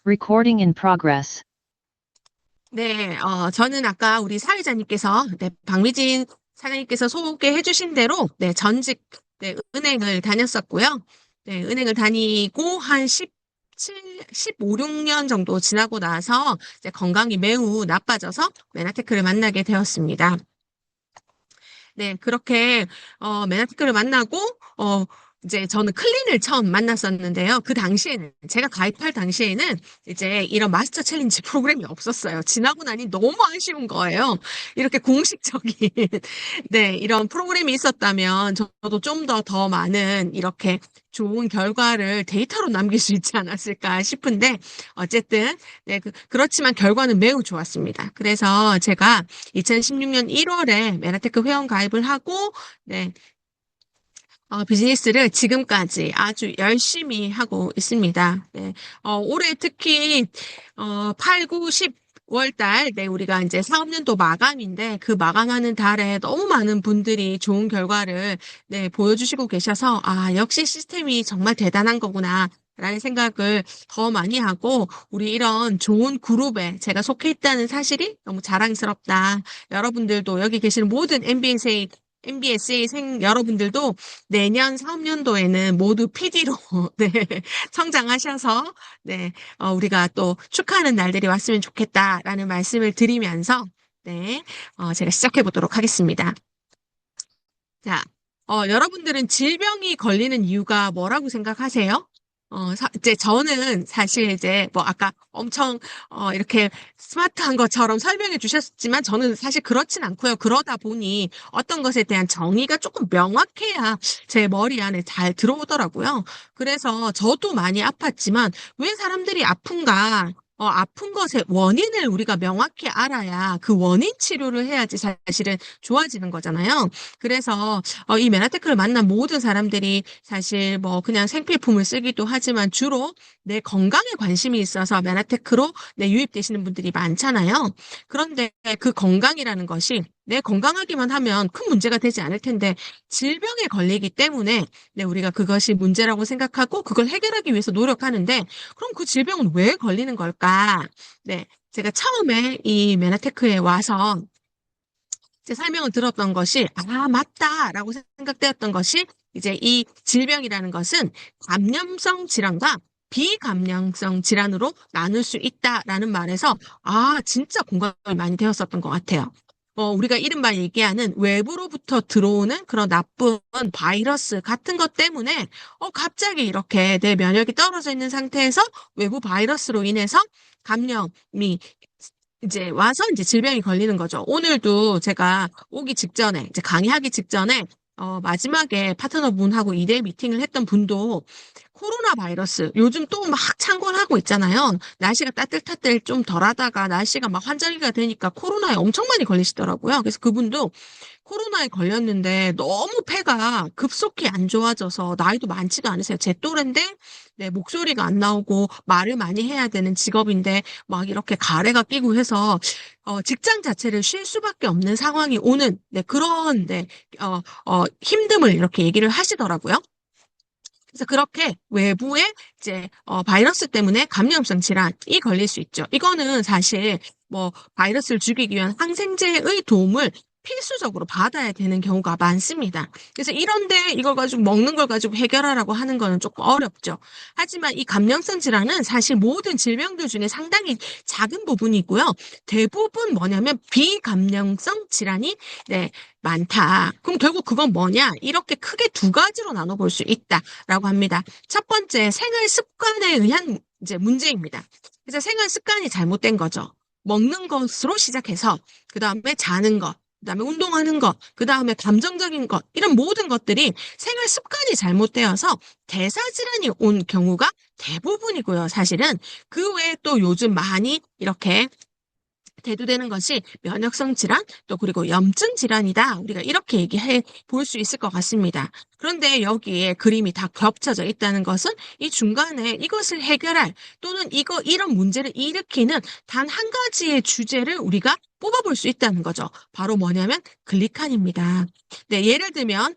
Recording in progress. 네, 저는 아까 우리 사회자님께서, 네, 박미진 사장님께서 소개해 주신 대로, 네, 전직, 네, 은행을 다녔었고요. 네, 은행을 다니고 한 15, 16년 정도 지나고 나서 이제 건강이 매우 나빠져서 메나테크를 만나게 되었습니다. 네, 그렇게, 맨하탄을 만나고, 이제 저는 클린을 처음 만났었는데요. 그 당시에는, 제가 가입할 당시에는 이제 이런 마스터 챌린지 프로그램이 없었어요. 지나고 나니 너무 아쉬운 거예요. 이렇게 공식적인, 네, 이런 프로그램이 있었다면 저도 좀 더 많은 이렇게 좋은 결과를 데이터로 남길 수 있지 않았을까 싶은데, 어쨌든, 네, 그렇지만 결과는 매우 좋았습니다. 그래서 제가 2016년 1월에 메나테크 회원 가입을 하고, 네, 비즈니스를 지금까지 아주 열심히 하고 있습니다. 네, 올해 특히, 8, 9, 10, 월 달, 네, 우리가 이제 사업년도 마감인데 그 마감하는 달에 너무 많은 분들이 좋은 결과를 네, 보여주시고 계셔서 아, 역시 시스템이 정말 대단한 거구나. 라는 생각을 더 많이 하고 우리 이런 좋은 그룹에 제가 속해 있다는 사실이 너무 자랑스럽다. 여러분들도 여기 계시는 모든 MBSA 생 여러분들도 내년 사업년도에는 모두 PD로 네, 성장하셔서 네, 우리가 또 축하하는 날들이 왔으면 좋겠다라는 말씀을 드리면서 네, 제가 시작해 보도록 하겠습니다. 자, 여러분들은 질병이 걸리는 이유가 뭐라고 생각하세요? 이제 저는 사실 이제 뭐 아까 엄청 이렇게 스마트한 것처럼 설명해 주셨지만 저는 사실 그렇진 않고요. 그러다 보니 어떤 것에 대한 정의가 조금 명확해야 제 머리 안에 잘 들어오더라고요. 그래서 저도 많이 아팠지만 왜 사람들이 아픈가? 아픈 것의 원인을 우리가 명확히 알아야 그 원인 치료를 해야지 사실은 좋아지는 거잖아요. 그래서 이 메나테크를 만난 모든 사람들이 사실 뭐 그냥 생필품을 쓰기도 하지만 주로 내 건강에 관심이 있어서 메나테크로 유입되시는 분들이 많잖아요. 그런데 그 건강이라는 것이 내 건강하기만 하면 큰 문제가 되지 않을 텐데 질병에 걸리기 때문에 우리가 그것이 문제라고 생각하고 그걸 해결하기 위해서 노력하는데 그럼 그 질병은 왜 걸리는 걸까? 네. 제가 처음에 이 메나테크에 와서 제 설명을 들었던 것이, 아, 맞다라고 생각되었던 것이, 이제 이 질병이라는 것은 감염성 질환과 비감염성 질환으로 나눌 수 있다라는 말에서, 아, 진짜 공감이 많이 되었었던 것 같아요. 우리가 이른바 얘기하는 외부로부터 들어오는 그런 나쁜 바이러스 같은 것 때문에, 갑자기 이렇게 내 면역이 떨어져 있는 상태에서 외부 바이러스로 인해서 감염이 이제 와서 이제 질병이 걸리는 거죠. 오늘도 제가 오기 직전에, 이제 강의하기 직전에, 마지막에 파트너분하고 2대 미팅을 했던 분도 코로나 바이러스, 요즘 또 막 창궐하고 있잖아요. 날씨가 따뜻할 좀 덜하다가 날씨가 막 환절기가 되니까 코로나에 엄청 많이 걸리시더라고요. 그래서 그분도 코로나에 걸렸는데 너무 폐가 급속히 안 좋아져서 나이도 많지도 않으세요. 제 또래인데 네, 목소리가 안 나오고 말을 많이 해야 되는 직업인데 막 이렇게 가래가 끼고 해서 직장 자체를 쉴 수밖에 없는 상황이 오는 그런 힘듦을 이렇게 얘기를 하시더라고요. 그래서 그렇게 외부의 이제 바이러스 때문에 감염성 질환이 걸릴 수 있죠. 이거는 사실 뭐 바이러스를 죽이기 위한 항생제의 도움을 필수적으로 받아야 되는 경우가 많습니다. 그래서 이런데 이걸 가지고 먹는 걸 가지고 해결하라고 하는 거는 조금 어렵죠. 하지만 이 감염성 질환은 사실 모든 질병들 중에 상당히 작은 부분이고요. 대부분 뭐냐면 비감염성 질환이 많다. 그럼 결국 그건 뭐냐? 이렇게 크게 두 가지로 나눠볼 수 있다라고 합니다. 첫 번째, 생활 습관에 의한 이제 문제입니다. 그래서 생활 습관이 잘못된 거죠. 먹는 것으로 시작해서, 그 다음에 자는 것, 그 다음에 운동하는 것, 그 다음에 감정적인 것, 이런 모든 것들이 생활 습관이 잘못되어서 대사질환이 온 경우가 대부분이고요, 사실은. 그 외에 또 요즘 많이 이렇게 대두되는 것이 면역성 질환, 또 그리고 염증 질환이다. 우리가 이렇게 얘기해 볼 수 있을 것 같습니다. 그런데 여기에 그림이 다 겹쳐져 있다는 것은 이 중간에 이것을 해결할 또는 이런 문제를 일으키는 단 한 가지의 주제를 우리가 뽑아볼 수 있다는 거죠. 바로 뭐냐면 글리칸입니다. 네, 예를 들면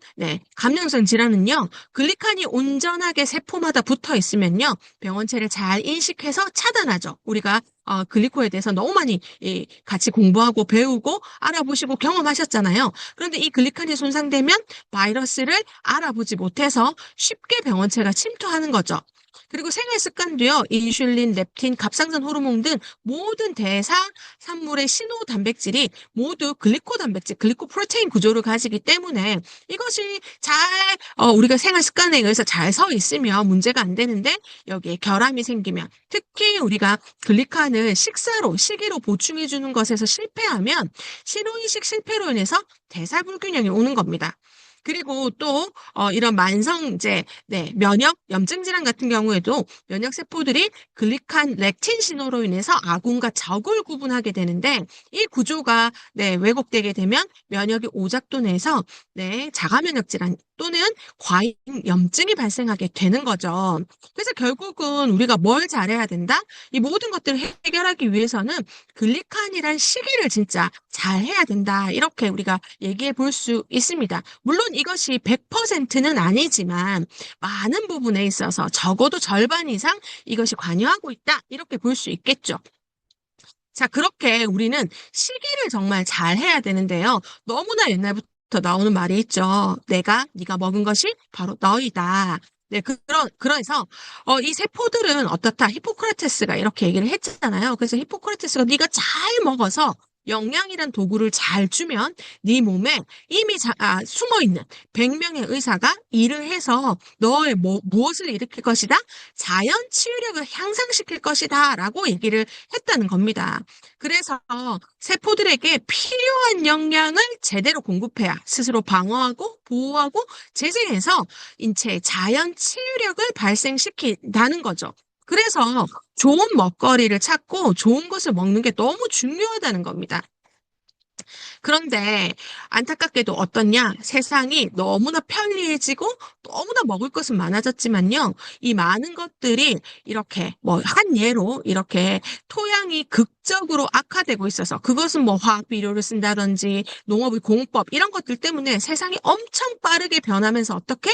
감염성 질환은요. 글리칸이 온전하게 세포마다 붙어 있으면요. 병원체를 잘 인식해서 차단하죠. 우리가 글리코에 대해서 너무 많이 같이 공부하고 배우고 알아보시고 경험하셨잖아요. 그런데 이 글리칸이 손상되면 바이러스를 알아보지 못해서 쉽게 병원체가 침투하는 거죠. 그리고 생활 습관도요, 인슐린, 렙틴, 갑상선 호르몬 등 모든 대사 산물의 신호 단백질이 모두 글리코 단백질, 글리코 프로테인 구조를 가지기 때문에 이것이 잘, 우리가 생활 습관에 의해서 잘 서 있으면 문제가 안 되는데 여기에 결함이 생기면 특히 우리가 글리칸을 식기로 보충해 주는 것에서 실패하면 신호인식 실패로 인해서 대사 불균형이 오는 겁니다. 그리고 또 이런 만성제, 면역 염증 질환 같은 경우에도 면역 세포들이 글리칸 렉틴 신호로 인해서 아군과 적을 구분하게 되는데 이 구조가 왜곡되게 되면 면역이 오작동해서 자가 면역 질환 또는 과잉 염증이 발생하게 되는 거죠. 그래서 결국은 우리가 뭘 잘해야 된다? 이 모든 것들을 해결하기 위해서는 글리칸이란 시기를 진짜 잘 해야 된다. 이렇게 우리가 얘기해 볼 수 있습니다. 물론 이것이 100%는 아니지만 많은 부분에 있어서 적어도 절반 이상 이것이 관여하고 있다. 이렇게 볼 수 있겠죠. 자, 그렇게 우리는 시기를 정말 잘 해야 되는데요. 너무나 옛날부터 나오는 말이 있죠. 네가 먹은 것이 바로 너이다. 네, 그래서, 이 세포들은 어떻다? 히포크라테스가 이렇게 얘기를 했잖아요. 그래서 히포크라테스가 네가 잘 먹어서 영양이란 도구를 잘 주면 네 몸에 이미 숨어있는 100명의 의사가 일을 해서 너의 무엇을 일으킬 것이다? 자연 치유력을 향상시킬 것이다. 라고 얘기를 했다는 겁니다. 그래서 세포들에게 필요한 영양을 제대로 공급해야 스스로 방어하고 보호하고 재생해서 인체의 자연 치유력을 발생시킨다는 거죠. 그래서 좋은 먹거리를 찾고 좋은 것을 먹는 게 너무 중요하다는 겁니다. 그런데 안타깝게도 어떻냐? 세상이 너무나 편리해지고 너무나 먹을 것은 많아졌지만요. 이 많은 것들이 이렇게 한 예로 이렇게 토양이 극적으로 악화되고 있어서 그것은 화학 비료를 쓴다든지 농업의 공법 이런 것들 때문에 세상이 엄청 빠르게 변하면서 어떻게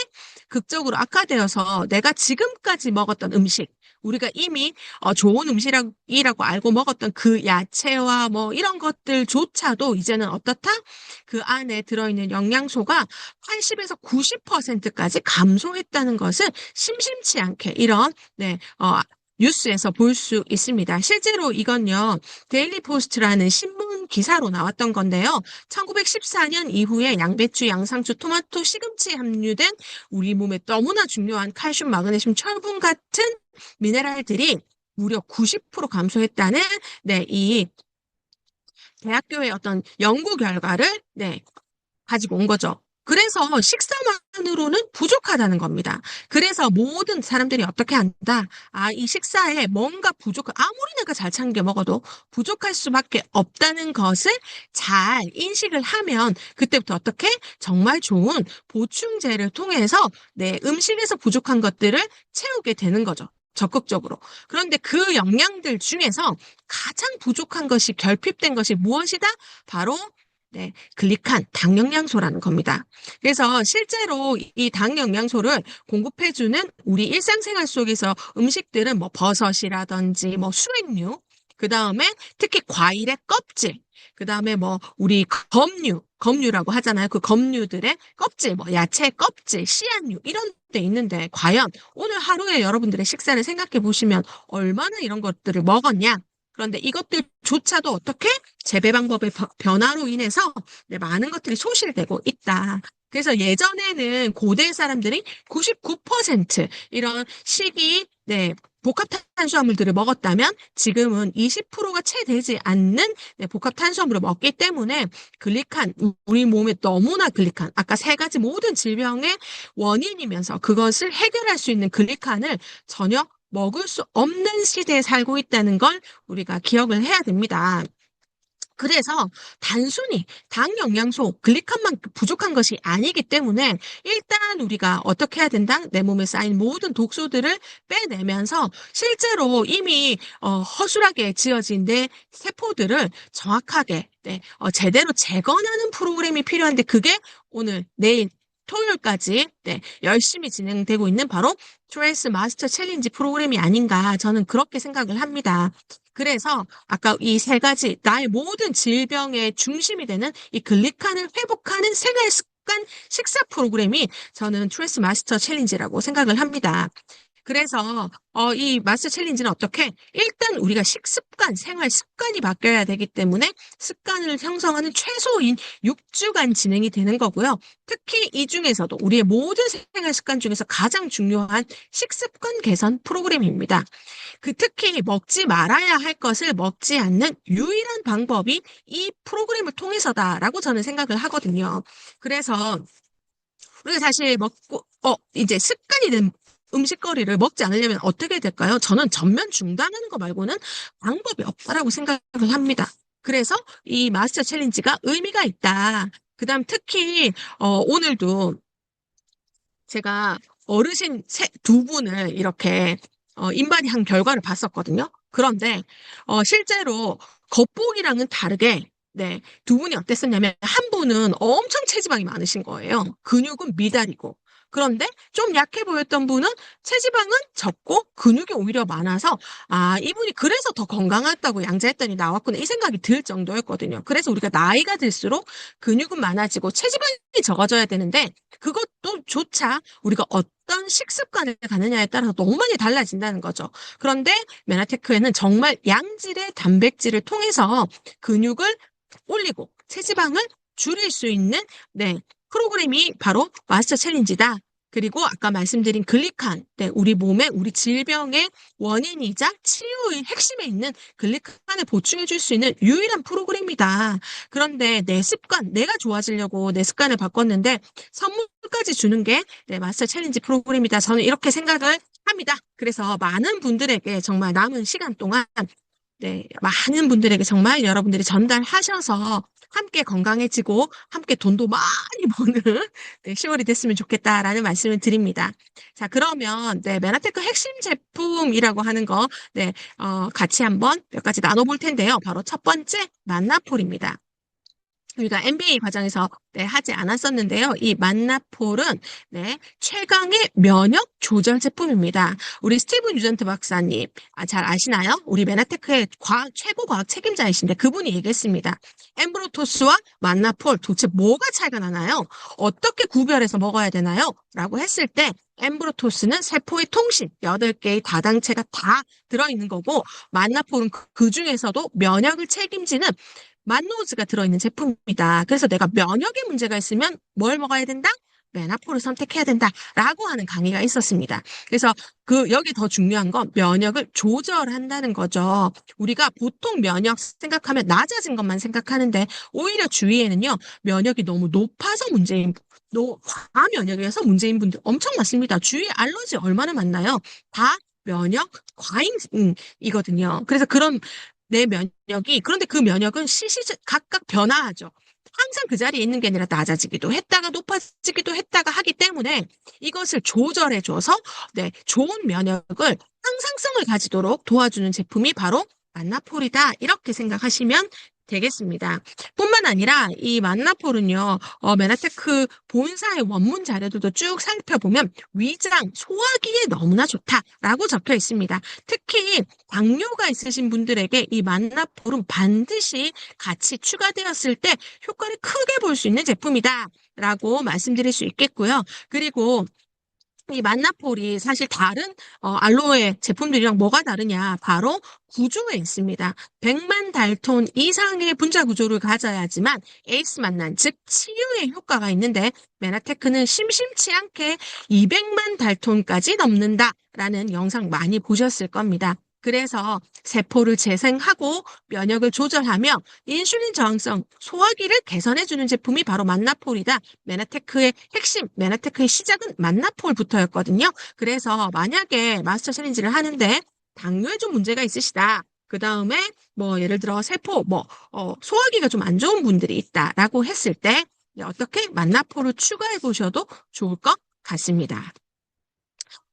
극적으로 악화되어서 내가 지금까지 먹었던 음식 우리가 이미 좋은 음식이라고 알고 먹었던 그 야채와 이런 것들조차도 이제는 어떻다? 그 안에 들어있는 영양소가 80에서 90%까지 감소했다는 것을 심심치 않게 이런 뉴스에서 볼 수 있습니다. 실제로 이건요, 데일리 포스트라는 신문 기사로 나왔던 건데요. 1914년 이후에 양배추, 양상추, 토마토, 시금치에 함유된 우리 몸에 너무나 중요한 칼슘, 마그네슘, 철분 같은 미네랄들이 무려 90% 감소했다는 이 대학교의 어떤 연구 결과를 가지고 온 거죠. 그래서 식사만으로는 부족하다는 겁니다. 그래서 모든 사람들이 어떻게 한다? 이 식사에 뭔가 아무리 내가 잘 챙겨 먹어도 부족할 수밖에 없다는 것을 잘 인식을 하면 그때부터 어떻게? 정말 좋은 보충제를 통해서 음식에서 부족한 것들을 채우게 되는 거죠. 적극적으로. 그런데 그 영양들 중에서 가장 부족한 것이 결핍된 것이 무엇이다? 바로 글리칸, 당 영양소라는 겁니다. 그래서 실제로 이 당 영양소를 공급해주는 우리 일상생활 속에서 음식들은 버섯이라든지 수액류, 그 다음에 특히 과일의 껍질, 그 다음에 우리 검류라고 하잖아요. 그 검류들의 껍질, 야채 껍질, 씨앗류, 이런 데 있는데, 과연 오늘 하루에 여러분들의 식사를 생각해 보시면 얼마나 이런 것들을 먹었냐? 그런데 이것들조차도 어떻게 재배 방법의 변화로 인해서 많은 것들이 소실되고 있다. 그래서 예전에는 고대 사람들이 99% 이런 복합 탄수화물들을 먹었다면 지금은 20%가 채 되지 않는 복합 탄수화물을 먹기 때문에 글리칸, 우리 몸에 너무나 글리칸, 아까 세 가지 모든 질병의 원인이면서 그것을 해결할 수 있는 글리칸을 전혀 먹을 수 없는 시대에 살고 있다는 걸 우리가 기억을 해야 됩니다. 그래서 단순히 당 영양소, 글리칸만 부족한 것이 아니기 때문에 일단 우리가 어떻게 해야 된다? 내 몸에 쌓인 모든 독소들을 빼내면서 실제로 이미 허술하게 지어진 내 세포들을 정확하게 제대로 재건하는 프로그램이 필요한데 그게 오늘 내일 토요일까지 열심히 진행되고 있는 바로 트레이스 마스터 챌린지 프로그램이 아닌가 저는 그렇게 생각을 합니다. 그래서 아까 이 세 가지 나의 모든 질병의 중심이 되는 이 글리칸을 회복하는 생활 습관 식사 프로그램이 저는 트레스 마스터 챌린지라고 생각을 합니다. 그래서 이 마스터 챌린지는 어떻게? 일단 우리가 식습관, 생활 습관이 바뀌어야 되기 때문에 습관을 형성하는 최소인 6주간 진행이 되는 거고요. 특히 이 중에서도 우리의 모든 생활 습관 중에서 가장 중요한 식습관 개선 프로그램입니다. 특히 먹지 말아야 할 것을 먹지 않는 유일한 방법이 이 프로그램을 통해서다라고 저는 생각을 하거든요. 그래서 우리가 사실 먹고, 이제 습관이 된 음식거리를 먹지 않으려면 어떻게 될까요? 저는 전면 중단하는 거 말고는 방법이 없다라고 생각을 합니다. 그래서 이 마스터 챌린지가 의미가 있다. 그다음 특히 오늘도 제가 어르신 두 분을 이렇게 인바디 한 결과를 봤었거든요. 그런데 실제로 겉보기랑은 다르게 두 분이 어땠었냐면 한 분은 엄청 체지방이 많으신 거예요. 근육은 미달이고. 그런데 좀 약해 보였던 분은 체지방은 적고 근육이 오히려 많아서 이분이 그래서 더 건강하다고 양자했더니 나왔구나 이 생각이 들 정도였거든요. 그래서 우리가 나이가 들수록 근육은 많아지고 체지방이 적어져야 되는데 그것도 조차 우리가 어떤 식습관을 가느냐에 따라서 너무 많이 달라진다는 거죠. 그런데 메나테크에는 정말 양질의 단백질을 통해서 근육을 올리고 체지방을 줄일 수 있는 프로그램이 바로 마스터 챌린지다. 그리고 아까 말씀드린 글리칸, 우리 몸에 우리 질병의 원인이자 치유의 핵심에 있는 글리칸을 보충해 줄 수 있는 유일한 프로그램이다. 그런데 내 습관, 내가 좋아지려고 내 습관을 바꿨는데 선물까지 주는 게 마스터 챌린지 프로그램이다. 저는 이렇게 생각을 합니다. 그래서 많은 분들에게 정말 남은 시간 동안 많은 분들에게 정말 여러분들이 전달하셔서 함께 건강해지고 함께 돈도 많이 버는 10월이 됐으면 좋겠다라는 말씀을 드립니다. 자, 그러면 메나테크 핵심 제품이라고 하는 거 같이 한번 몇 가지 나눠볼 텐데요. 바로 첫 번째 만나폴입니다. 우리가 MBA 과정에서 하지 않았었는데요. 이 만나폴은 최강의 면역 조절 제품입니다. 우리 스티븐 유전트 박사님 잘 아시나요? 우리 메나테크의 최고 과학 책임자이신데 그분이 얘기했습니다. 엠브로토스와 만나폴 도대체 뭐가 차이가 나나요? 어떻게 구별해서 먹어야 되나요? 라고 했을 때 엠브로토스는 세포의 통신 8개의 다당체가 다 들어있는 거고 만나폴은 그 중에서도 면역을 책임지는 만노즈가 들어있는 제품이다. 그래서 내가 면역에 문제가 있으면 뭘 먹어야 된다? 메나폴을 선택해야 된다라고 하는 강의가 있었습니다. 그래서 여기 더 중요한 건 면역을 조절한다는 거죠. 우리가 보통 면역 생각하면 낮아진 것만 생각하는데 오히려 주위에는요 면역이 너무 높아서 문제인 과면역에서 문제인 분들 엄청 많습니다. 주위에 알러지 얼마나 많나요? 다 면역 과잉이거든요. 그래서 그런 내 면역이 그런데 그 면역은 각각 변화하죠. 항상 그 자리에 있는 게 아니라 낮아지기도 했다가 높아지기도 했다가 하기 때문에 이것을 조절해줘서 좋은 면역을 항상성을 가지도록 도와주는 제품이 바로 만나폴이다. 이렇게 생각하시면 되겠습니다. 뿐만 아니라 이 만나폴은요, 메나테크 본사의 원문 자료들도 쭉 살펴보면 위장, 소화기에 너무나 좋다라고 적혀 있습니다. 특히 당뇨가 있으신 분들에게 이 만나폴은 반드시 같이 추가되었을 때 효과를 크게 볼 수 있는 제품이다라고 말씀드릴 수 있겠고요. 그리고 이 만나폴이 사실 다른 알로에 제품들이랑 뭐가 다르냐? 바로 구조에 있습니다. 100만 달톤 이상의 분자 구조를 가져야지만 에이스 만난, 즉 치유의 효과가 있는데 메나테크는 심심치 않게 200만 달톤까지 넘는다라는 영상 많이 보셨을 겁니다. 그래서 세포를 재생하고 면역을 조절하며 인슐린 저항성, 소화기를 개선해주는 제품이 바로 만나폴이다. 메나테크의 핵심, 메나테크의 시작은 만나폴부터였거든요. 그래서 만약에 마스터 챌린지를 하는데 당뇨에 좀 문제가 있으시다. 그 다음에 뭐 예를 들어 세포, 뭐 소화기가 좀 안 좋은 분들이 있다라고 했을 때 네, 어떻게 만나포를 추가해 보셔도 좋을 것 같습니다.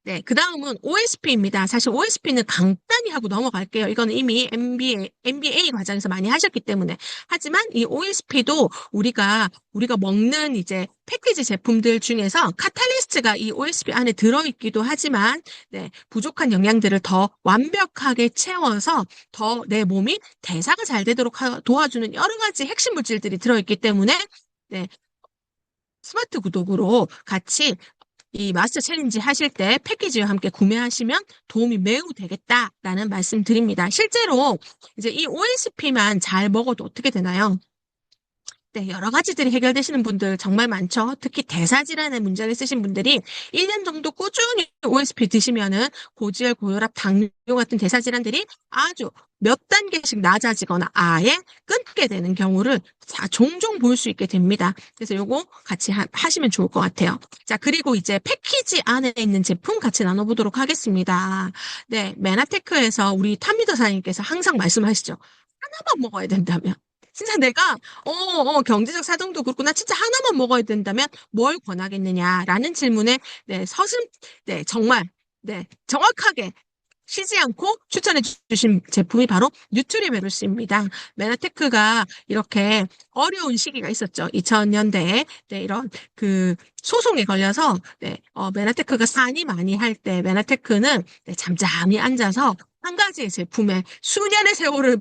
네, 그 다음은 OSP입니다. 사실 OSP는 간단히 하고 넘어갈게요. 이거는 이미 MBA 과정에서 많이 하셨기 때문에. 하지만 이 OSP도 우리가 먹는 이제 패키지 제품들 중에서 카탈리스트가 이 OSP 안에 들어있기도 하지만, 네, 부족한 영양들을 더 완벽하게 채워서 더 내 몸이 대사가 잘 되도록 도와주는 여러 가지 핵심 물질들이 들어있기 때문에, 네, 스마트 구독으로 같이 이 마스터 챌린지 하실 때 패키지와 함께 구매하시면 도움이 매우 되겠다라는 말씀 드립니다. 실제로 이제 이 OSP만 잘 먹어도 어떻게 되나요? 네, 여러 가지들이 해결되시는 분들 정말 많죠. 특히 대사질환에 문제가 있으신 분들이 1년 정도 꾸준히 OSP 드시면은 고지혈, 고혈압, 당뇨 같은 대사질환들이 아주 몇 단계씩 낮아지거나 아예 끊게 되는 경우를 종종 볼 수 있게 됩니다. 그래서 요거 같이 하시면 좋을 것 같아요. 자, 그리고 이제 패키지 안에 있는 제품 같이 나눠보도록 하겠습니다. 네, 메나테크에서 우리 탐미더사님께서 항상 말씀하시죠. 하나만 먹어야 된다면. 진짜 내가 경제적 사정도 그렇고, 나 진짜 하나만 먹어야 된다면 뭘 권하겠느냐라는 질문에, 네, 네, 정말, 네, 정확하게 쉬지 않고 추천해 주신 제품이 바로 뉴트리메르스입니다. 메나테크가 이렇게 어려운 시기가 있었죠. 2000년대에. 네, 이런 그 소송에 걸려서, 네, 메나테크가 산이 많이 할 때 메나테크는 네, 잠잠히 앉아서 한 가지의 제품에 수년의 세월을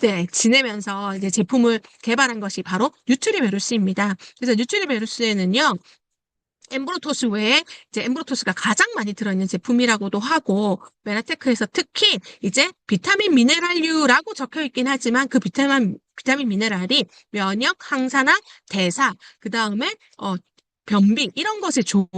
네, 지내면서 이제 제품을 개발한 것이 바로 뉴트리메르스입니다. 그래서 뉴트리메르스에는요, 엠브로토스 외에 이제 엠브로토스가 가장 많이 들어있는 제품이라고도 하고, 메나테크에서 특히 이제 비타민 미네랄류라고 적혀 있긴 하지만 그 비타민 미네랄이 면역, 항산화, 대사, 그 다음에 변비 이런 것에 좋은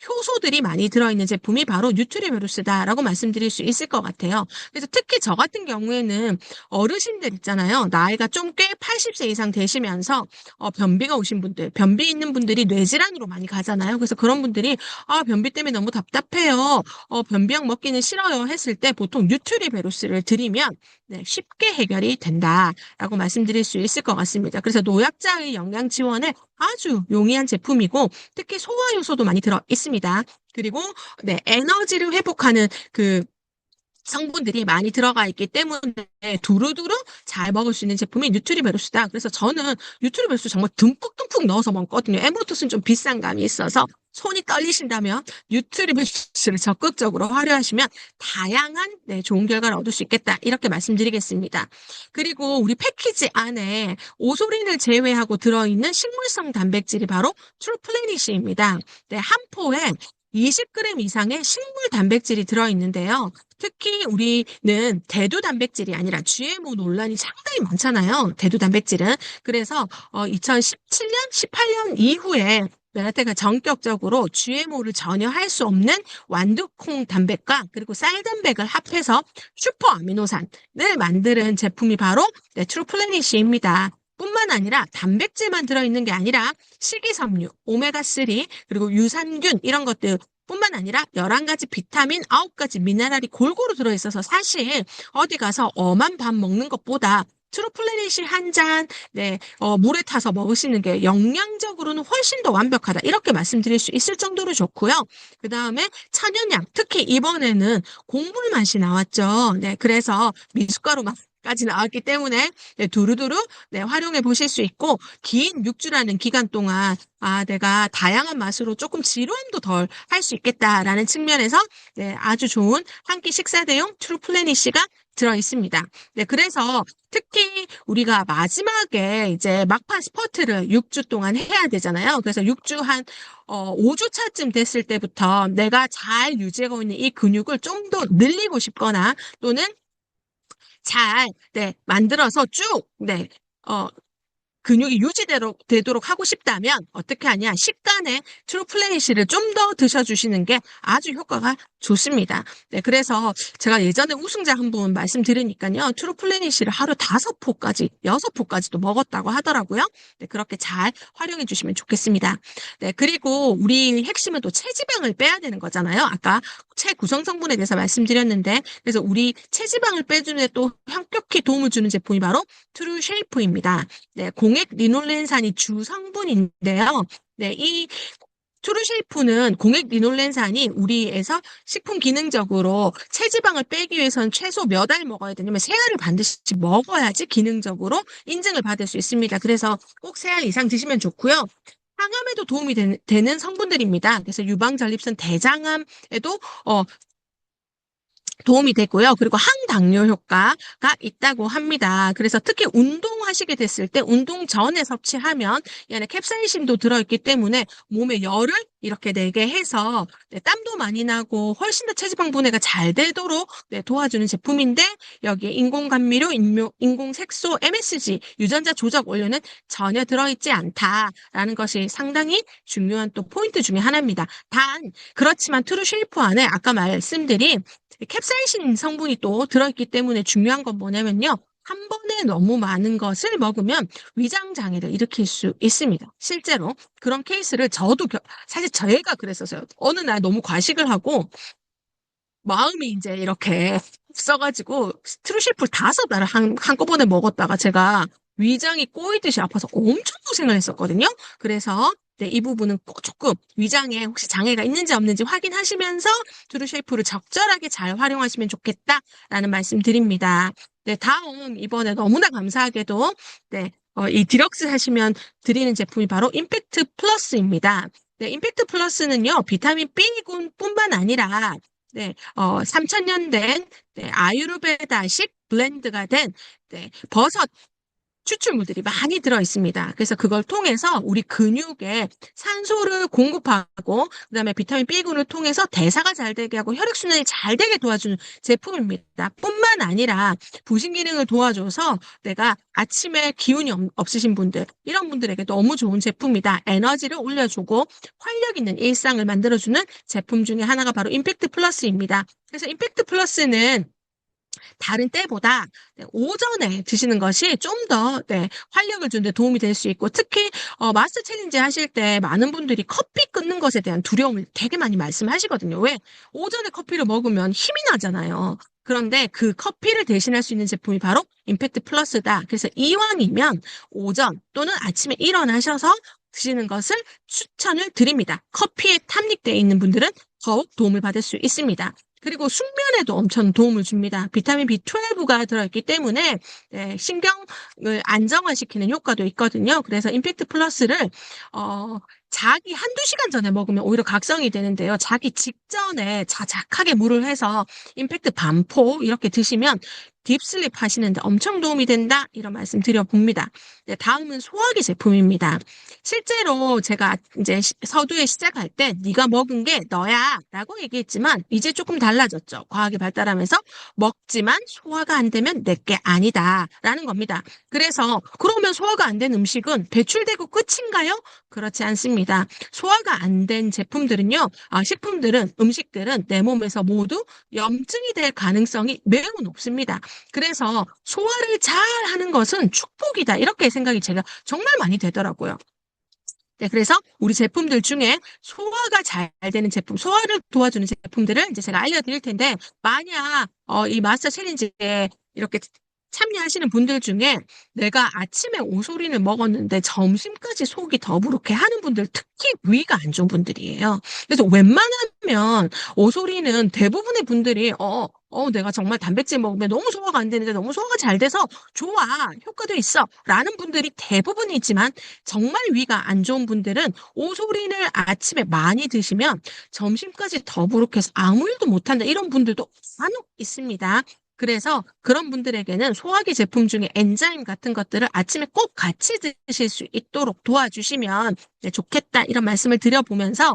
효소들이 많이 들어있는 제품이 바로 뉴트리메루스다라고 말씀드릴 수 있을 것 같아요. 그래서 특히 저 같은 경우에는 어르신들 있잖아요. 나이가 좀 꽤 80세 이상 되시면서 변비가 오신 분들, 변비 있는 분들이 뇌질환으로 많이 가잖아요. 그래서 그런 분들이 변비 때문에 너무 답답해요. 변비약 먹기는 싫어요 했을 때 보통 뉴트리베루스를 드리면 네, 쉽게 해결이 된다라고 말씀드릴 수 있을 것 같습니다. 그래서 노약자의 영양 지원에 아주 용이한 제품이고 특히 소화 요소도 많이 들어 있습니다. 그리고 네, 에너지를 회복하는 그 성분들이 많이 들어가 있기 때문에 두루두루 잘 먹을 수 있는 제품이 뉴트리베루스다. 그래서 저는 뉴트리베루스 정말 듬뿍듬뿍 넣어서 먹거든요. 에메로토스는 좀 비싼 감이 있어서 손이 떨리신다면 뉴트리베루스를 적극적으로 활용하시면 다양한 네, 좋은 결과를 얻을 수 있겠다. 이렇게 말씀드리겠습니다. 그리고 우리 패키지 안에 오소린을 제외하고 들어있는 식물성 단백질이 바로 트루플래닛입니다. 네, 한 포에 20g 이상의 식물 단백질이 들어있는데요. 특히 우리는 대두 단백질이 아니라 GMO 논란이 상당히 많잖아요. 대두 단백질은. 그래서 2017년, 18년 이후에 메라테가 전격적으로 GMO를 전혀 할 수 없는 완두콩 단백과 그리고 쌀단백을 합해서 슈퍼 아미노산을 만드는 제품이 바로 네, 트루플래닛입니다. 뿐만 아니라 단백질만 들어있는 게 아니라 식이섬유, 오메가3, 그리고 유산균 이런 것들 뿐만 아니라 11가지 비타민, 9가지 미네랄이 골고루 들어있어서 사실 어디 가서 엄한 밥 먹는 것보다 트루플래닛이 한 잔, 네, 물에 타서 먹으시는 게 영양적으로는 훨씬 더 완벽하다. 이렇게 말씀드릴 수 있을 정도로 좋고요. 그 다음에 천연향, 특히 이번에는 곡물 맛이 나왔죠. 네, 그래서 미숫가루 맛까지 나왔기 때문에 네, 두루두루 네, 활용해 보실 수 있고 긴 6주라는 기간 동안 내가 다양한 맛으로 조금 지루함도 덜 할 수 있겠다라는 측면에서 네, 아주 좋은 한 끼 식사 대용 트루플래닛이가 들어 있습니다. 네, 그래서 특히 우리가 마지막에 이제 막판 스퍼트를 6주 동안 해야 되잖아요. 그래서 6주 한 5주 차쯤 됐을 때부터 내가 잘 유지하고 있는 이 근육을 좀 더 늘리고 싶거나 또는 잘 네, 만들어서 쭉 네, 근육이 유지되도록 하고 싶다면 어떻게 하냐? 식단에 트루플래닛을 좀 더 드셔주시는 게 아주 효과가 좋습니다. 네, 그래서 제가 예전에 우승자 한 분 말씀드리니까요. 트루플래닛을 하루 5포까지, 6포까지도 먹었다고 하더라고요. 네, 그렇게 잘 활용해 주시면 좋겠습니다. 네, 그리고 우리 핵심은 또 체지방을 빼야 되는 거잖아요. 아까 체구성 성분에 대해서 말씀드렸는데, 그래서 우리 체지방을 빼주는 데 또 현격히 도움을 주는 제품이 바로 트루쉐이프입니다. 네, 공액 리놀렌산이 주 성분인데요. 네, 이 트루쉐이프는 공액 리놀렌산이 우리에서 식품 기능적으로 체지방을 빼기 위해서는 최소 몇 알 먹어야 되냐면 3알을 반드시 먹어야지 기능적으로 인증을 받을 수 있습니다. 그래서 꼭 3알 이상 드시면 좋고요. 항암에도 도움이 되는 성분들입니다. 그래서 유방전립선 대장암에도 도움이 되고요. 그리고 항당뇨 효과가 있다고 합니다. 그래서 특히 운동하시게 됐을 때 운동 전에 섭취하면 이 안에 캡사이신도 들어있기 때문에 몸에 열을 이렇게 내게 해서 네, 땀도 많이 나고 훨씬 더 체지방 분해가 잘 되도록 네, 도와주는 제품인데 여기에 인공감미료, 인공색소, MSG, 유전자 조작 원료는 전혀 들어있지 않다라는 것이 상당히 중요한 또 포인트 중에 하나입니다. 단 그렇지만 트루쉐이프 안에 아까 말씀드린 캡사이신 성분이 또 들어있기 때문에 중요한 건 뭐냐면요. 한 번에 너무 많은 것을 먹으면 위장 장애를 일으킬 수 있습니다. 실제로 그런 케이스를 저도 사실 저희가 그랬었어요. 어느 날 너무 과식을 하고 마음이 이제 이렇게 써가지고 트루실풀 5알을 한꺼번에 먹었다가 제가 위장이 꼬이듯이 아파서 엄청 고생을 했었거든요. 그래서 네, 이 부분은 꼭 조금 위장에 혹시 장애가 있는지 없는지 확인하시면서 트루쉐이프를 적절하게 잘 활용하시면 좋겠다라는 말씀 드립니다. 네, 다음 이번에 너무나 감사하게도 네, 이 디럭스 하시면 드리는 제품이 바로 임팩트 플러스입니다. 네, 임팩트 플러스는요, 비타민 B군뿐만 아니라 네, 3000년 된 네, 아유르베다식 블렌드가 된 네, 버섯 추출물들이 많이 들어 있습니다. 그래서 그걸 통해서 우리 근육에 산소를 공급하고 그다음에 비타민 B군을 통해서 대사가 잘 되게 하고 혈액순환이 잘 되게 도와주는 제품입니다. 뿐만 아니라 부신 기능을 도와줘서 내가 아침에 기운이 없으신 분들 이런 분들에게 너무 좋은 제품이다. 에너지를 올려주고 활력 있는 일상을 만들어주는 제품 중에 하나가 바로 임팩트 플러스입니다. 그래서 임팩트 플러스는 다른 때보다 네, 오전에 드시는 것이 좀 더 네, 활력을 주는 데 도움이 될 수 있고 특히 마스터 챌린지 하실 때 많은 분들이 커피 끊는 것에 대한 두려움을 되게 많이 말씀하시거든요. 왜? 오전에 커피를 먹으면 힘이 나잖아요. 그런데 그 커피를 대신할 수 있는 제품이 바로 임팩트 플러스다. 그래서 이왕이면 오전 또는 아침에 일어나셔서 드시는 것을 추천을 드립니다. 커피에 탐닉되어 있는 분들은 더욱 도움을 받을 수 있습니다. 그리고 숙면에도 엄청 도움을 줍니다. 비타민 B12가 들어있기 때문에 네, 신경을 안정화시키는 효과도 있거든요. 그래서 임팩트 플러스를 자기 한두 시간 전에 먹으면 오히려 각성이 되는데요. 자기 직전에 자작하게 물을 해서 임팩트 반포 이렇게 드시면 딥슬립 하시는데 엄청 도움이 된다 이런 말씀 드려봅니다. 네, 다음은 소화기 제품입니다. 실제로 제가 이제 서두에 시작할 때 네가 먹은 게 너야 라고 얘기했지만 이제 조금 달라졌죠. 과학이 발달하면서 먹지만 소화가 안 되면 내게 아니다 라는 겁니다. 그래서 그러면 소화가 안 된 음식은 배출되고 끝인가요? 그렇지 않습니다. 소화가 안 된 제품들은요, 식품들은, 음식들은 내 몸에서 모두 염증이 될 가능성이 매우 높습니다. 그래서 소화를 잘 하는 것은 축복이다. 이렇게 생각이 제가 정말 많이 되더라고요. 네, 그래서 우리 제품들 중에 소화가 잘 되는 제품, 소화를 도와주는 제품들을 이제 제가 알려드릴 텐데, 만약 이 마스터 챌린지에 이렇게 참여하시는 분들 중에 내가 아침에 오소리를 먹었는데 점심까지 속이 더부룩해 하는 분들, 특히 위가 안 좋은 분들이에요. 그래서 웬만하면 오소리는 대부분의 분들이 내가 정말 단백질 먹으면 너무 소화가 안 되는데 너무 소화가 잘 돼서 좋아, 효과도 있어 라는 분들이 대부분이지만 정말 위가 안 좋은 분들은 오소리를 아침에 많이 드시면 점심까지 더부룩해서 아무 일도 못한다 이런 분들도 간혹 있습니다. 그래서 그런 분들에게는 소화기 제품 중에 엔자임 같은 것들을 아침에 꼭 같이 드실 수 있도록 도와주시면 네, 좋겠다 이런 말씀을 드려보면서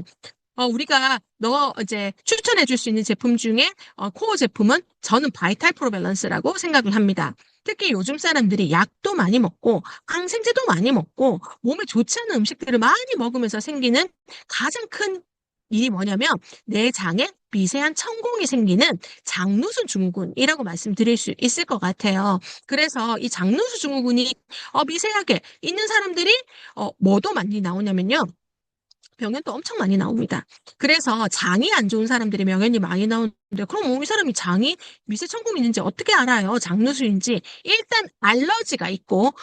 우리가 너 이제 추천해 줄 수 있는 제품 중에 코어 제품은 저는 바이탈 프로 밸런스라고 생각을 합니다. 특히 요즘 사람들이 약도 많이 먹고 항생제도 많이 먹고 몸에 좋지 않은 음식들을 많이 먹으면서 생기는 가장 큰 일이 뭐냐면 내 장에 미세한 천공이 생기는 장누수 증후군이라고 말씀드릴 수 있을 것 같아요. 그래서 이 장누수 증후군이 미세하게 있는 사람들이 뭐도 많이 나오냐면요. 병원도 엄청 많이 나옵니다. 그래서 장이 안 좋은 사람들이 명현이 많이 나오는데 그럼 이 사람이 장이 미세천국이 있는지 어떻게 알아요? 장누수인지. 일단 알러지가 있고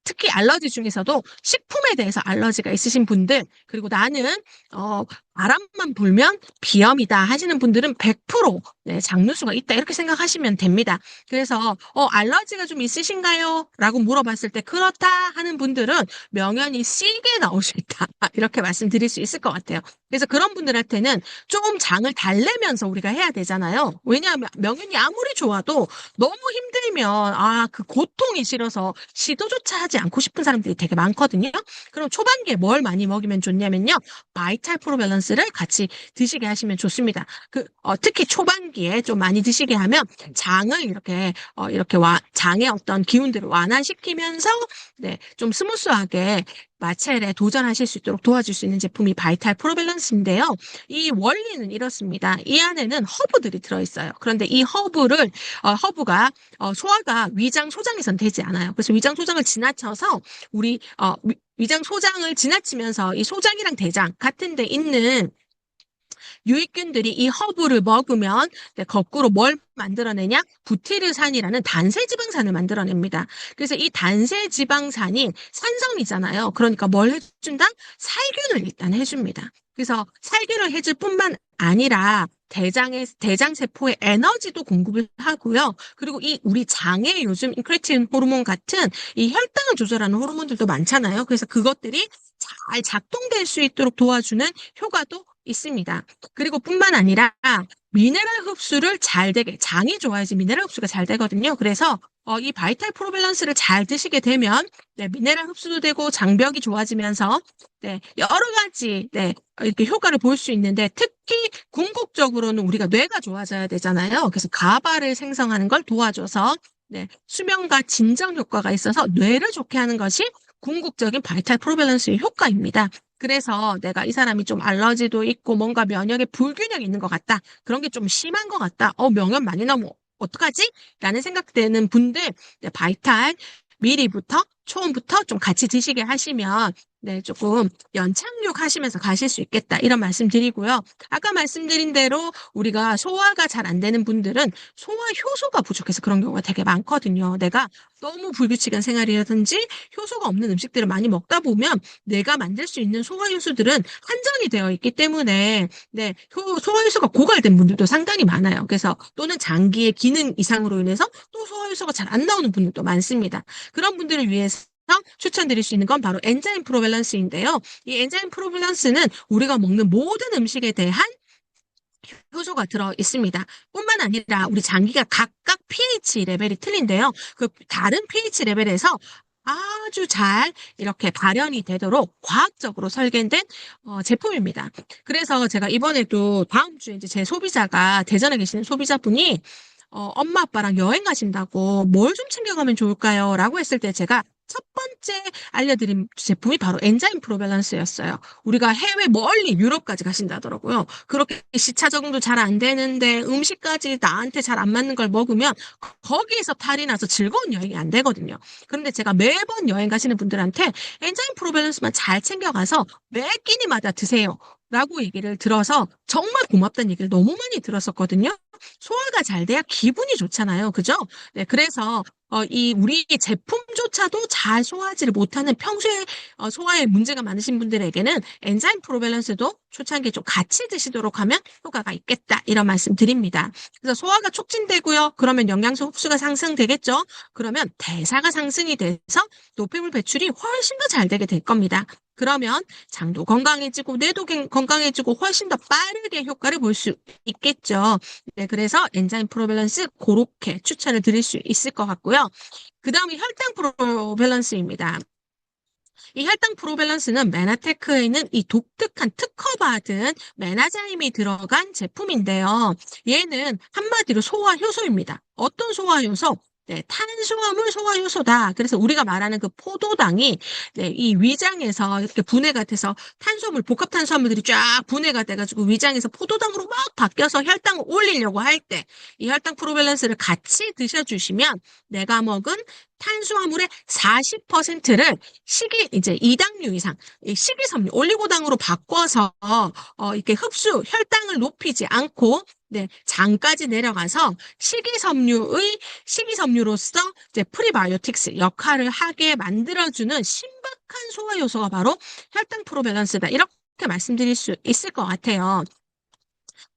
특히 알러지 중에서도 식품에 대해서 알러지가 있으신 분들, 그리고 나는, 어, 바람만 불면 비염이다 하시는 분들은 100% 네, 장누수가 있다. 이렇게 생각하시면 됩니다. 그래서, 알러지가 좀 있으신가요? 라고 물어봤을 때, 그렇다 하는 분들은 명연이 C게 나올 수 있다. 이렇게 말씀드릴 수 있을 것 같아요. 그래서 그런 분들한테는 좀 장을 달래면서 우리가 해야 되잖아요. 왜냐하면 명연이 아무리 좋아도 너무 힘들면, 그 고통이 싫어서 시도조차 하지 않고 싶은 사람들이 되게 많거든요. 그럼 초반기에 뭘 많이 먹이면 좋냐면요. 바이탈 프로 밸런스를 같이 드시게 하시면 좋습니다. 특히 초반기에 좀 많이 드시게 하면 장을 이렇게 장의 어떤 기운들을 완화시키면서, 네, 좀 스무스하게 마찰에 도전하실 수 있도록 도와줄 수 있는 제품이 바이탈 프로 밸런스인데요. 이 원리는 이렇습니다. 이 안에는 허브들이 들어있어요. 그런데 이 허브가 소화가 위장 소장에선 되지 않아요. 그래서 위장 소장을 지나쳐서 우리 위장 소장을 지나치면서 이 소장이랑 대장 같은 데 있는 유익균들이 이 허브를 먹으면 네, 거꾸로 뭘 만들어내냐? 부티르산이라는 단세지방산을 만들어냅니다. 그래서 이 단세지방산이 산성이잖아요. 그러니까 뭘 해준다? 살균을 일단 해줍니다. 그래서 살균을 해줄 뿐만 아니라 대장세포에 에너지도 공급을 하고요. 그리고 이 우리 장에 요즘 인크레틴 호르몬 같은 이 혈당을 조절하는 호르몬들도 많잖아요. 그래서 그것들이 잘 작동될 수 있도록 도와주는 효과도 있습니다. 그리고 뿐만 아니라 미네랄 흡수를 잘 되게, 장이 좋아야지 미네랄 흡수가 잘 되거든요. 그래서 이 바이탈 프로밸런스를 잘 드시게 되면 네, 미네랄 흡수도 되고 장벽이 좋아지면서 네, 여러 가지 네, 이렇게 효과를 볼 수 있는데 특히 궁극적으로는 우리가 뇌가 좋아져야 되잖아요. 그래서 가바를 생성하는 걸 도와줘서 네, 수면과 진정 효과가 있어서 뇌를 좋게 하는 것이 궁극적인 바이탈 프로밸런스의 효과입니다. 그래서 내가 이 사람이 좀 알러지도 있고 뭔가 면역에 불균형이 있는 것 같다. 그런 게 좀 심한 것 같다. 명역 많이 나오면 어떡하지? 라는 생각되는 분들, 네, 바이탈 미리부터 초음부터 좀 같이 드시게 하시면 네, 조금 연착륙 하시면서 가실 수 있겠다. 이런 말씀 드리고요. 아까 말씀드린 대로 우리가 소화가 잘 안 되는 분들은 소화 효소가 부족해서 그런 경우가 되게 많거든요. 내가 너무 불규칙한 생활이라든지 효소가 없는 음식들을 많이 먹다 보면 내가 만들 수 있는 소화 효소들은 한정이 되어 있기 때문에 네, 소화 효소가 고갈된 분들도 상당히 많아요. 그래서 또는 장기의 기능 이상으로 인해서 또 소화 효소가 잘 안 나오는 분들도 많습니다. 그런 분들을 위해서 추천드릴 수 있는 건 바로 엔자임 프로밸런스인데요. 이 엔자임 프로밸런스는 우리가 먹는 모든 음식에 대한 효소가 들어 있습니다. 뿐만 아니라 우리 장기가 각각 pH 레벨이 틀린데요. 그 다른 pH 레벨에서 아주 잘 이렇게 발현이 되도록 과학적으로 설계된 제품입니다. 그래서 제가 이번에도 다음 주에 이제 제 소비자가 대전에 계시는 소비자분이 엄마 아빠랑 여행 가신다고 뭘 좀 챙겨가면 좋을까요? 라고 했을 때 제가 첫 번째 알려드린 제품이 바로 엔자임 프로밸런스였어요. 우리가 해외 멀리 유럽까지 가신다더라고요. 그렇게 시차 적응도 잘 안 되는데 음식까지 나한테 잘 안 맞는 걸 먹으면 거기에서 탈이 나서 즐거운 여행이 안 되거든요. 그런데 제가 매번 여행 가시는 분들한테 엔자임 프로밸런스만 잘 챙겨가서 매 끼니마다 드세요. 라고 얘기를 들어서 정말 고맙다는 얘기를 너무 많이 들었었거든요. 소화가 잘 돼야 기분이 좋잖아요. 그죠? 네, 그래서 우리 제품조차도 잘 소화하지를 못하는 평소에 소화에 문제가 많으신 분들에게는 엔자임 프로밸런스도 초창기에 좀 같이 드시도록 하면 효과가 있겠다. 이런 말씀 드립니다. 그래서 소화가 촉진되고요. 그러면 영양소 흡수가 상승되겠죠. 그러면 대사가 상승이 돼서 노폐물 배출이 훨씬 더 잘 되게 될 겁니다. 그러면 장도 건강해지고 뇌도 건강해지고 훨씬 더 빠르게 효과를 볼 수 있겠죠. 네, 그래서 엔자임 프로밸런스 그렇게 추천을 드릴 수 있을 것 같고요. 그 다음에 혈당 프로밸런스입니다. 이 혈당 프로밸런스는 메나테크에 있는 이 독특한 특허받은 메나자임이 들어간 제품인데요. 얘는 한마디로 소화효소입니다. 어떤 소화효소? 네, 탄수화물 소화효소다. 그래서 우리가 말하는 그 포도당이 네, 이 위장에서 이렇게 분해가 돼서 탄수화물, 복합 탄수화물들이 쫙 분해가 돼가지고 위장에서 포도당으로 막 바뀌어서 혈당을 올리려고 할 때 이 혈당 프로밸런스를 같이 드셔주시면 내가 먹은 탄수화물의 40%를 이제 이당류 이상, 식이섬유, 올리고당으로 바꿔서, 이렇게 혈당을 높이지 않고, 네, 장까지 내려가서 식이섬유로서 이제 프리바이오틱스 역할을 하게 만들어주는 신박한 소화 요소가 바로 혈당 프로밸런스다. 이렇게 말씀드릴 수 있을 것 같아요.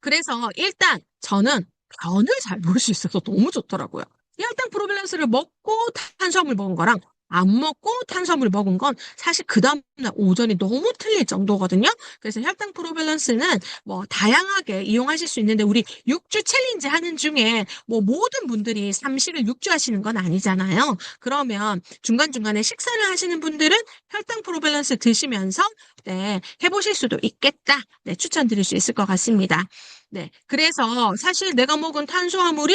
그래서 일단 저는 변을 잘 볼 수 있어서 너무 좋더라고요. 혈당 프로밸런스를 먹고 탄수화물 먹은 거랑 안 먹고 탄수화물 먹은 건 사실 그 다음날 오전이 너무 틀릴 정도거든요. 그래서 혈당 프로밸런스는 뭐 다양하게 이용하실 수 있는데 우리 6주 챌린지 하는 중에 뭐 모든 분들이 삼식을 6주 하시는 건 아니잖아요. 그러면 중간중간에 식사를 하시는 분들은 혈당 프로밸런스 드시면서 네, 해보실 수도 있겠다. 네, 추천드릴 수 있을 것 같습니다. 네. 그래서 사실 내가 먹은 탄수화물이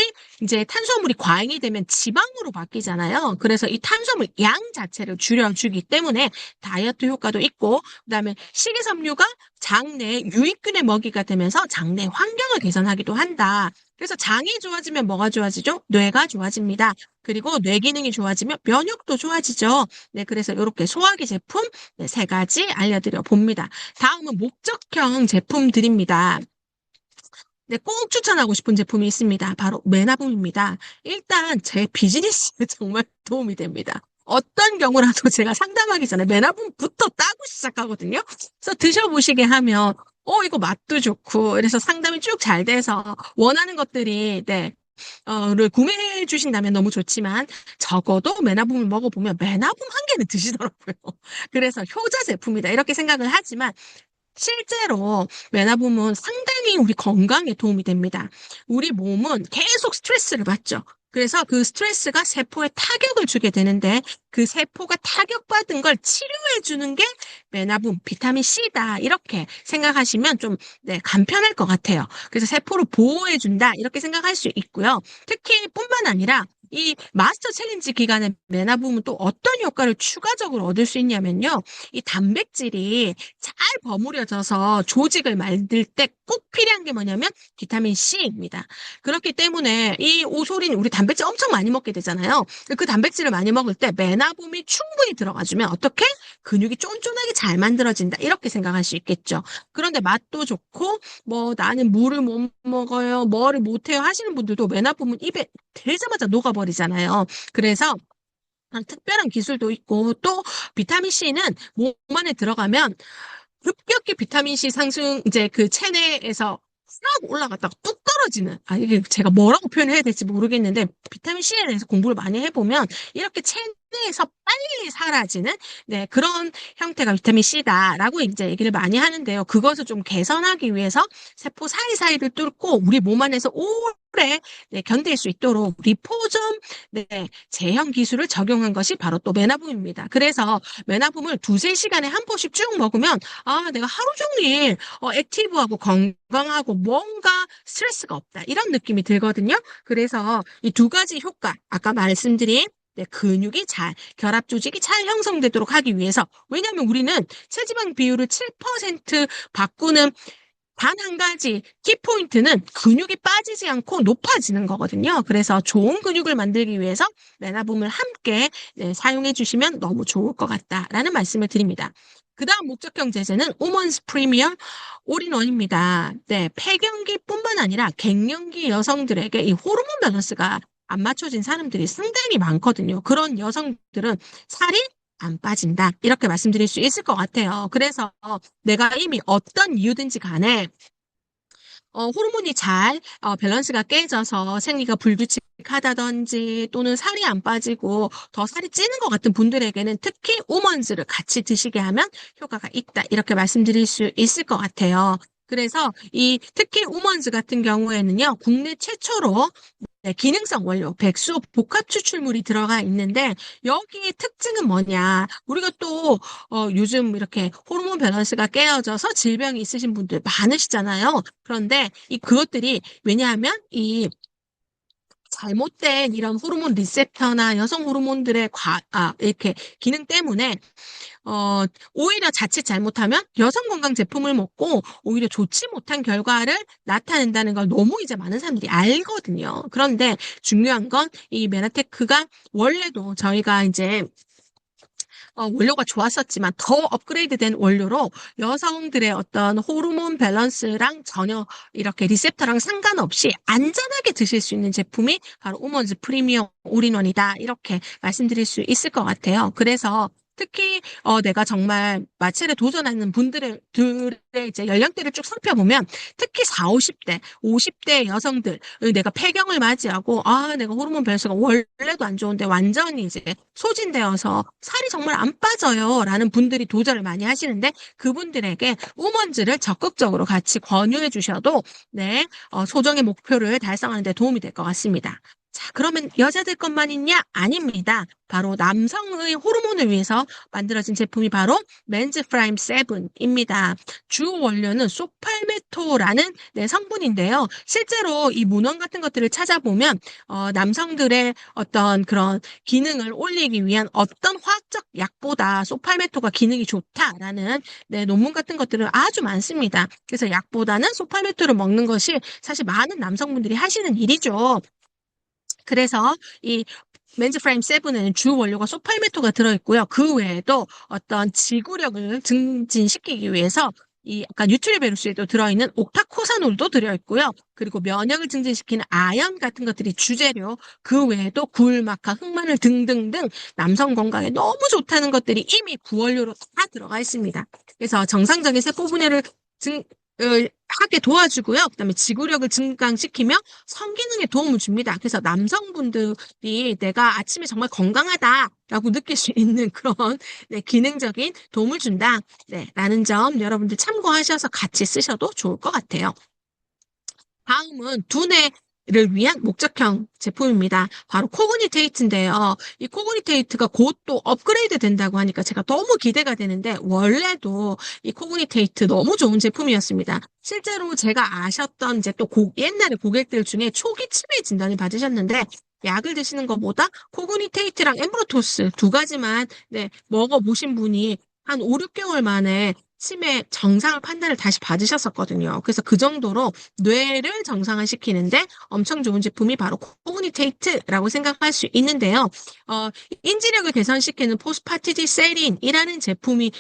과잉이 되면 지방으로 바뀌잖아요. 그래서 이 탄수화물 양 자체를 줄여주기 때문에 다이어트 효과도 있고, 그다음에 식이섬유가 장내 유익균의 먹이가 되면서 장내 환경을 개선하기도 한다. 그래서 장이 좋아지면 뭐가 좋아지죠? 뇌가 좋아집니다. 그리고 뇌 기능이 좋아지면 면역도 좋아지죠. 네, 그래서 이렇게 소화기 제품 네, 세 가지 알려드려 봅니다. 다음은 목적형 제품들입니다. 네, 꼭 추천하고 싶은 제품이 있습니다. 바로 메나봄입니다. 일단 제 비즈니스에 정말 도움이 됩니다. 어떤 경우라도 제가 상담하기 전에 메나봄부터 따고 시작하거든요. 그래서 드셔보시게 하면, 이거 맛도 좋고, 그래서 상담이 쭉 잘 돼서 원하는 것들이, 네, 를 구매해 주신다면 너무 좋지만, 적어도 메나봄을 먹어보면 메나봄 한 개는 드시더라고요. 그래서 효자 제품이다. 이렇게 생각을 하지만, 실제로 메나봄은 상당히 우리 건강에 도움이 됩니다. 우리 몸은 계속 스트레스를 받죠. 그래서 그 스트레스가 세포에 타격을 주게 되는데 그 세포가 타격받은 걸 치료해 주는 게 메나봄, 비타민 C다. 이렇게 생각하시면 좀 네, 간편할 것 같아요. 그래서 세포를 보호해 준다. 이렇게 생각할 수 있고요. 특히 뿐만 아니라 이 마스터 챌린지 기간에 메나봄은 또 어떤 효과를 추가적으로 얻을 수 있냐면요. 이 단백질이 잘 버무려져서 조직을 만들 때 꼭 필요한 게 뭐냐면 비타민 C입니다. 그렇기 때문에 이 오소린 우리 단백질 엄청 많이 먹게 되잖아요. 그 단백질을 많이 먹을 때 메나봄이 충분히 들어가주면 어떻게? 근육이 쫀쫀하게 잘 만들어진다. 이렇게 생각할 수 있겠죠. 그런데 맛도 좋고 뭐 나는 물을 못 먹어요. 뭐를 못해요 하시는 분들도 메나봄은 입에 들자마자 녹아버리잖아요. 그래서 특별한 기술도 있고 또 비타민 C는 몸 안에 들어가면 급격히 비타민 C 상승 이제 그 체내에서 싹 올라갔다가 뚝 떨어지는 이게 제가 뭐라고 표현해야 될지 모르겠는데 비타민 C에 대해서 공부를 많이 해보면 이렇게 체내에서 빨리 사라지는 네 그런 형태가 비타민 C다라고 이제 얘기를 많이 하는데요. 그것을 좀 개선하기 위해서 세포 사이사이를 뚫고 우리 몸 안에서 오래 네, 견딜 수 있도록 리포점 네, 제형 기술을 적용한 것이 바로 또 메나봄입니다. 그래서 메나봄을 두세 시간에 한 포씩 쭉 먹으면 내가 하루 종일 액티브하고 건강하고 뭔가 스트레스가 없다. 이런 느낌이 들거든요. 그래서 이 두 가지 효과, 아까 말씀드린 네, 근육이 결합 조직이 잘 형성되도록 하기 위해서. 왜냐하면 우리는 체지방 비율을 7% 바꾸는 단 한 가지 키포인트는 근육이 빠지지 않고 높아지는 거거든요. 그래서 좋은 근육을 만들기 위해서 메나봄을 함께 네, 사용해 주시면 너무 좋을 것 같다라는 말씀을 드립니다. 그 다음 목적형 제제는 우먼스 프리미엄 올인원입니다. 네, 폐경기뿐만 아니라 갱년기 여성들에게 이 호르몬 밸런스가 안 맞춰진 사람들이 상당히 많거든요. 그런 여성들은 살이 안 빠진다. 이렇게 말씀드릴 수 있을 것 같아요. 그래서 내가 이미 어떤 이유든지 간에 호르몬이 밸런스가 깨져서 생리가 불규칙하다든지 또는 살이 안 빠지고 더 살이 찌는 것 같은 분들에게는 특히 우먼즈를 같이 드시게 하면 효과가 있다. 이렇게 말씀드릴 수 있을 것 같아요. 그래서 특히 우먼즈 같은 경우에는요, 국내 최초로 네, 기능성 원료, 백수 복합 추출물이 들어가 있는데 여기의 특징은 뭐냐? 우리가 또 요즘 이렇게 호르몬 밸런스가 깨어져서 질병이 있으신 분들 많으시잖아요. 그런데 이 그것들이 왜냐하면 이 잘못된 이런 호르몬 리셉터나 여성 호르몬들의 이렇게 기능 때문에 어, 오히려 자칫 잘못하면 여성 건강 제품을 먹고 오히려 좋지 못한 결과를 나타낸다는 걸 너무 이제 많은 사람들이 알거든요. 그런데 중요한 건 이 메나테크가 원래도 저희가 이제 원료가 좋았었지만 더 업그레이드된 원료로 여성들의 어떤 호르몬 밸런스랑 전혀 이렇게 리셉터랑 상관없이 안전하게 드실 수 있는 제품이 바로 우먼즈 프리미엄 올인원이다. 이렇게 말씀드릴 수 있을 것 같아요. 그래서 특히 내가 정말 마취에 도전하는 분들의 이제 연령대를 쭉 살펴보면 특히 4, 50대, 50대 여성들 내가 폐경을 맞이하고 내가 호르몬 밸런스가 원래도 안 좋은데 완전히 이제 소진되어서 살이 정말 안 빠져요 라는 분들이 도전을 많이 하시는데 그분들에게 우먼즈를 적극적으로 같이 권유해 주셔도 네, 소정의 목표를 달성하는 데 도움이 될 것 같습니다. 자, 그러면 여자들 것만 있냐? 아닙니다. 바로 남성의 호르몬을 위해서 만들어진 제품이 바로 맨즈 프라임 7입니다. 주 원료는 소팔메토라는 네, 성분인데요. 실제로 이 문헌 같은 것들을 찾아보면 남성들의 어떤 그런 기능을 올리기 위한 어떤 화학적 약보다 소팔메토가 기능이 좋다라는 네, 논문 같은 것들은 아주 많습니다. 그래서 약보다는 소팔메토를 먹는 것이 사실 많은 남성분들이 하시는 일이죠. 그래서 이 맨즈 프라임 7에는 주 원료가 소팔메토가 들어있고요. 그 외에도 어떤 지구력을 증진시키기 위해서 이 아까 뉴트리베루스에도 들어있는 옥타코사놀도 들어있고요. 그리고 면역을 증진시키는 아연 같은 것들이 주재료, 그 외에도 굴, 마카, 흑마늘 등등등 남성 건강에 너무 좋다는 것들이 이미 구원료로 다 들어가 있습니다. 그래서 정상적인 세포 분해를 하게 도와주고요. 그다음에 지구력을 증강시키며 성기능에 도움을 줍니다. 그래서 남성분들이 내가 아침에 정말 건강하다라고 느낄 수 있는 그런 네, 기능적인 도움을 준다. 네, 라는 점 여러분들 참고하셔서 같이 쓰셔도 좋을 것 같아요. 다음은 두뇌를 위한 목적형 제품입니다. 바로 코그니테이트인데요. 이 코그니테이트가 곧 또 업그레이드 된다고 하니까 제가 너무 기대가 되는데 원래도 이 코그니테이트 너무 좋은 제품이었습니다. 실제로 제가 아셨던 이제 또 옛날에 고객들 중에 초기 치매 진단을 받으셨는데 약을 드시는 것보다 코그니테이트랑 엠브로토스 두 가지만 네, 먹어보신 분이 한 5, 6개월 만에 치매 정상 판단을 다시 받으셨었거든요. 그래서 그 정도로 뇌를 정상화시키는데 엄청 좋은 제품이 바로 코그니테이트라고 생각할 수 있는데요. 어, 인지력을 개선시키는 포스파티딜세린이라는 제품이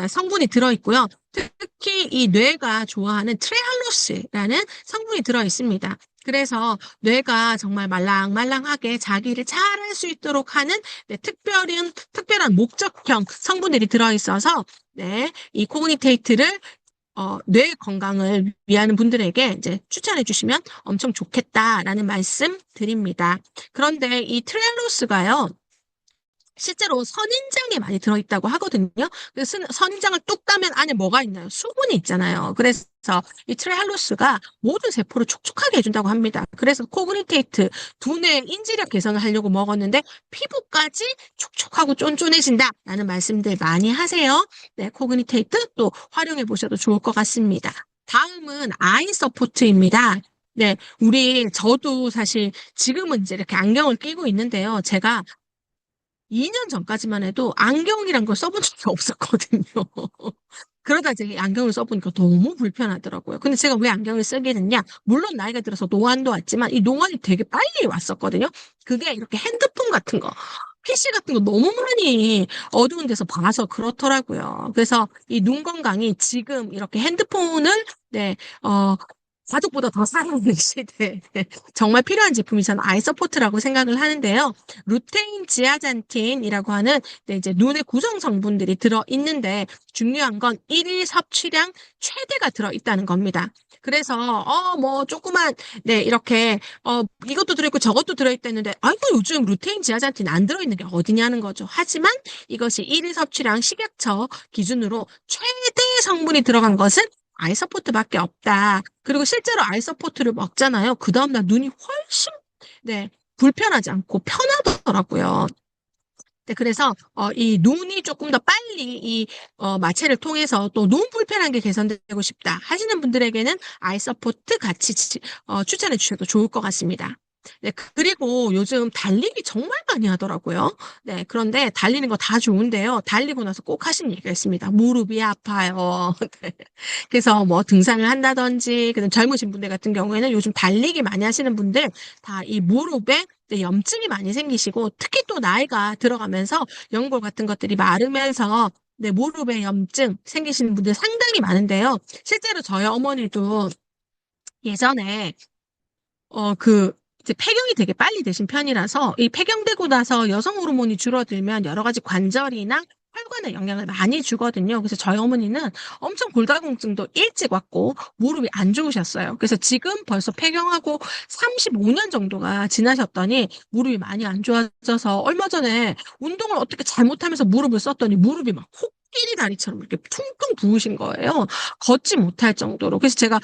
성분이 들어있고요. 특히 이 뇌가 좋아하는 트레할로스라는 성분이 들어 있습니다. 그래서 뇌가 정말 말랑말랑하게 자기를 잘할 수 있도록 하는 네, 특별한 목적형 성분들이 들어있어서 네, 이 코그니테이트를 뇌 건강을 위하는 분들에게 이제 추천해 주시면 엄청 좋겠다라는 말씀 드립니다. 그런데 이 트레일로스가요, 실제로 선인장에 많이 들어있다고 하거든요. 그래서 선인장을 뚝 따면 안에 뭐가 있나요? 수분이 있잖아요. 그래서 이 트레할로스가 모든 세포를 촉촉하게 해준다고 합니다. 그래서 코그니테이트 두뇌 인지력 개선을 하려고 먹었는데 피부까지 촉촉하고 쫀쫀해진다라는 말씀들 많이 하세요. 네, 코그니테이트 또 활용해 보셔도 좋을 것 같습니다. 다음은 아이 서포트입니다. 네, 저도 사실 지금은 이제 이렇게 안경을 끼고 있는데요. 제가 2년 전까지만 해도 안경이란 걸 써본 적이 없었거든요. 그러다 이제 안경을 써보니까 너무 불편하더라고요. 근데 제가 왜 안경을 쓰게 됐냐? 물론 나이가 들어서 노안도 왔지만 이 노안이 되게 빨리 왔었거든요. 그게 이렇게 핸드폰 같은 거, PC 같은 거 너무 많이 어두운 데서 봐서 그렇더라고요. 그래서 이 눈 건강이 지금 이렇게 핸드폰을 네, 가족보다 더 사랑하는 시대에 정말 필요한 제품이 저는 아이서포트라고 생각을 하는데요. 루테인 지아잔틴이라고 하는 네, 이제 눈의 구성 성분들이 들어 있는데 중요한 건 일일 섭취량 최대가 들어 있다는 겁니다. 그래서 뭐 조그만 네 이렇게 이것도 들어있고 저것도 들어있다는데 아이고 요즘 루테인 지아잔틴 안 들어있는 게 어디냐는 거죠. 하지만 이것이 일일 섭취량 식약처 기준으로 최대 성분이 들어간 것은 아이서포트밖에 없다. 그리고 실제로 아이서포트를 먹잖아요. 그 다음날 눈이 훨씬 네, 불편하지 않고 편하더라고요. 네, 그래서 이 눈이 조금 더 빨리 마취를 통해서 또 눈 불편한 게 개선되고 싶다 하시는 분들에게는 아이 서포트 같이 추천해 주셔도 좋을 것 같습니다. 네, 그리고 요즘 달리기 정말 많이 하더라고요. 네, 그런데 달리는 거 다 좋은데요. 달리고 나서 꼭 하신 얘기가 있습니다. 무릎이 아파요. 네. 그래서 뭐 등산을 한다든지, 그다음 젊으신 분들 같은 경우에는 요즘 달리기 많이 하시는 분들 다 이 무릎에 이제 염증이 많이 생기시고, 특히 또 나이가 들어가면서 연골 같은 것들이 마르면서 네, 무릎에 염증 생기시는 분들 상당히 많은데요. 실제로 저희 어머니도 예전에 이제 폐경이 되게 빨리 되신 편이라서 이 폐경되고 나서 여성 호르몬이 줄어들면 여러 가지 관절이나 혈관에 영향을 많이 주거든요. 그래서 저희 어머니는 엄청 골다공증도 일찍 왔고 무릎이 안 좋으셨어요. 그래서 지금 벌써 폐경하고 35년 정도가 지나셨더니 무릎이 많이 안 좋아져서 얼마 전에 운동을 어떻게 잘못하면서 무릎을 썼더니 무릎이 막 코끼리 다리처럼 이렇게 퉁퉁 부으신 거예요. 걷지 못할 정도로. 그래서 제가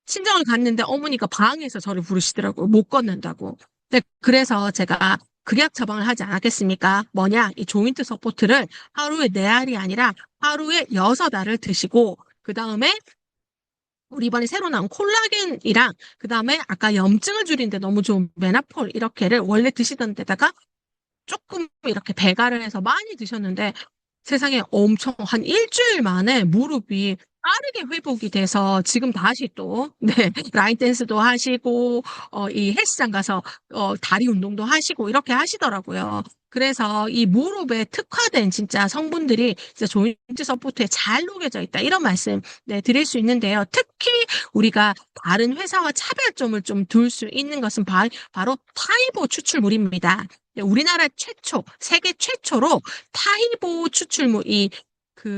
친정을 갔는데 어머니가 방에서 저를 부르시더라고요. 못 걷는다고. 네, 그래서 제가 극약 처방을 하지 않았겠습니까? 뭐냐? 이 조인트 서포트를 하루에 네 알이 아니라 하루에 여섯 알을 드시고, 그 다음에 우리 이번에 새로 나온 콜라겐이랑, 그 다음에 아까 염증을 줄이는데 너무 좋은 메나폴 이렇게를 원래 드시던 데다가 조금 이렇게 배가를 해서 많이 드셨는데 세상에 엄청 한 일주일 만에 무릎이 빠르게 회복이 돼서 지금 다시 또, 네, 라인 댄스도 하시고, 이 헬스장 가서, 다리 운동도 하시고, 이렇게 하시더라고요. 그래서 이 무릎에 특화된 진짜 성분들이 진짜 조인트 서포트에 잘 녹여져 있다. 이런 말씀, 네, 드릴 수 있는데요. 특히 우리가 다른 회사와 차별점을 좀 둘 수 있는 것은 바로 타이보 추출물입니다. 네, 우리나라 최초, 세계 최초로 타이보 추출물,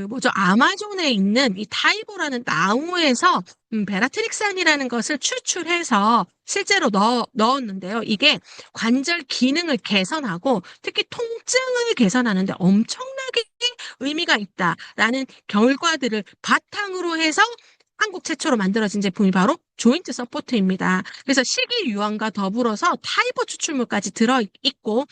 뭐죠? 아마존에 있는 이 타이보라는 나무에서 베라트릭산이라는 것을 추출해서 실제로 넣었는데요. 이게 관절 기능을 개선하고 특히 통증을 개선하는데 엄청나게 의미가 있다라는 결과들을 바탕으로 해서 한국 최초로 만들어진 제품이 바로 조인트 서포트입니다. 그래서 식이유황과 더불어서 타이버 추출물까지 들어있고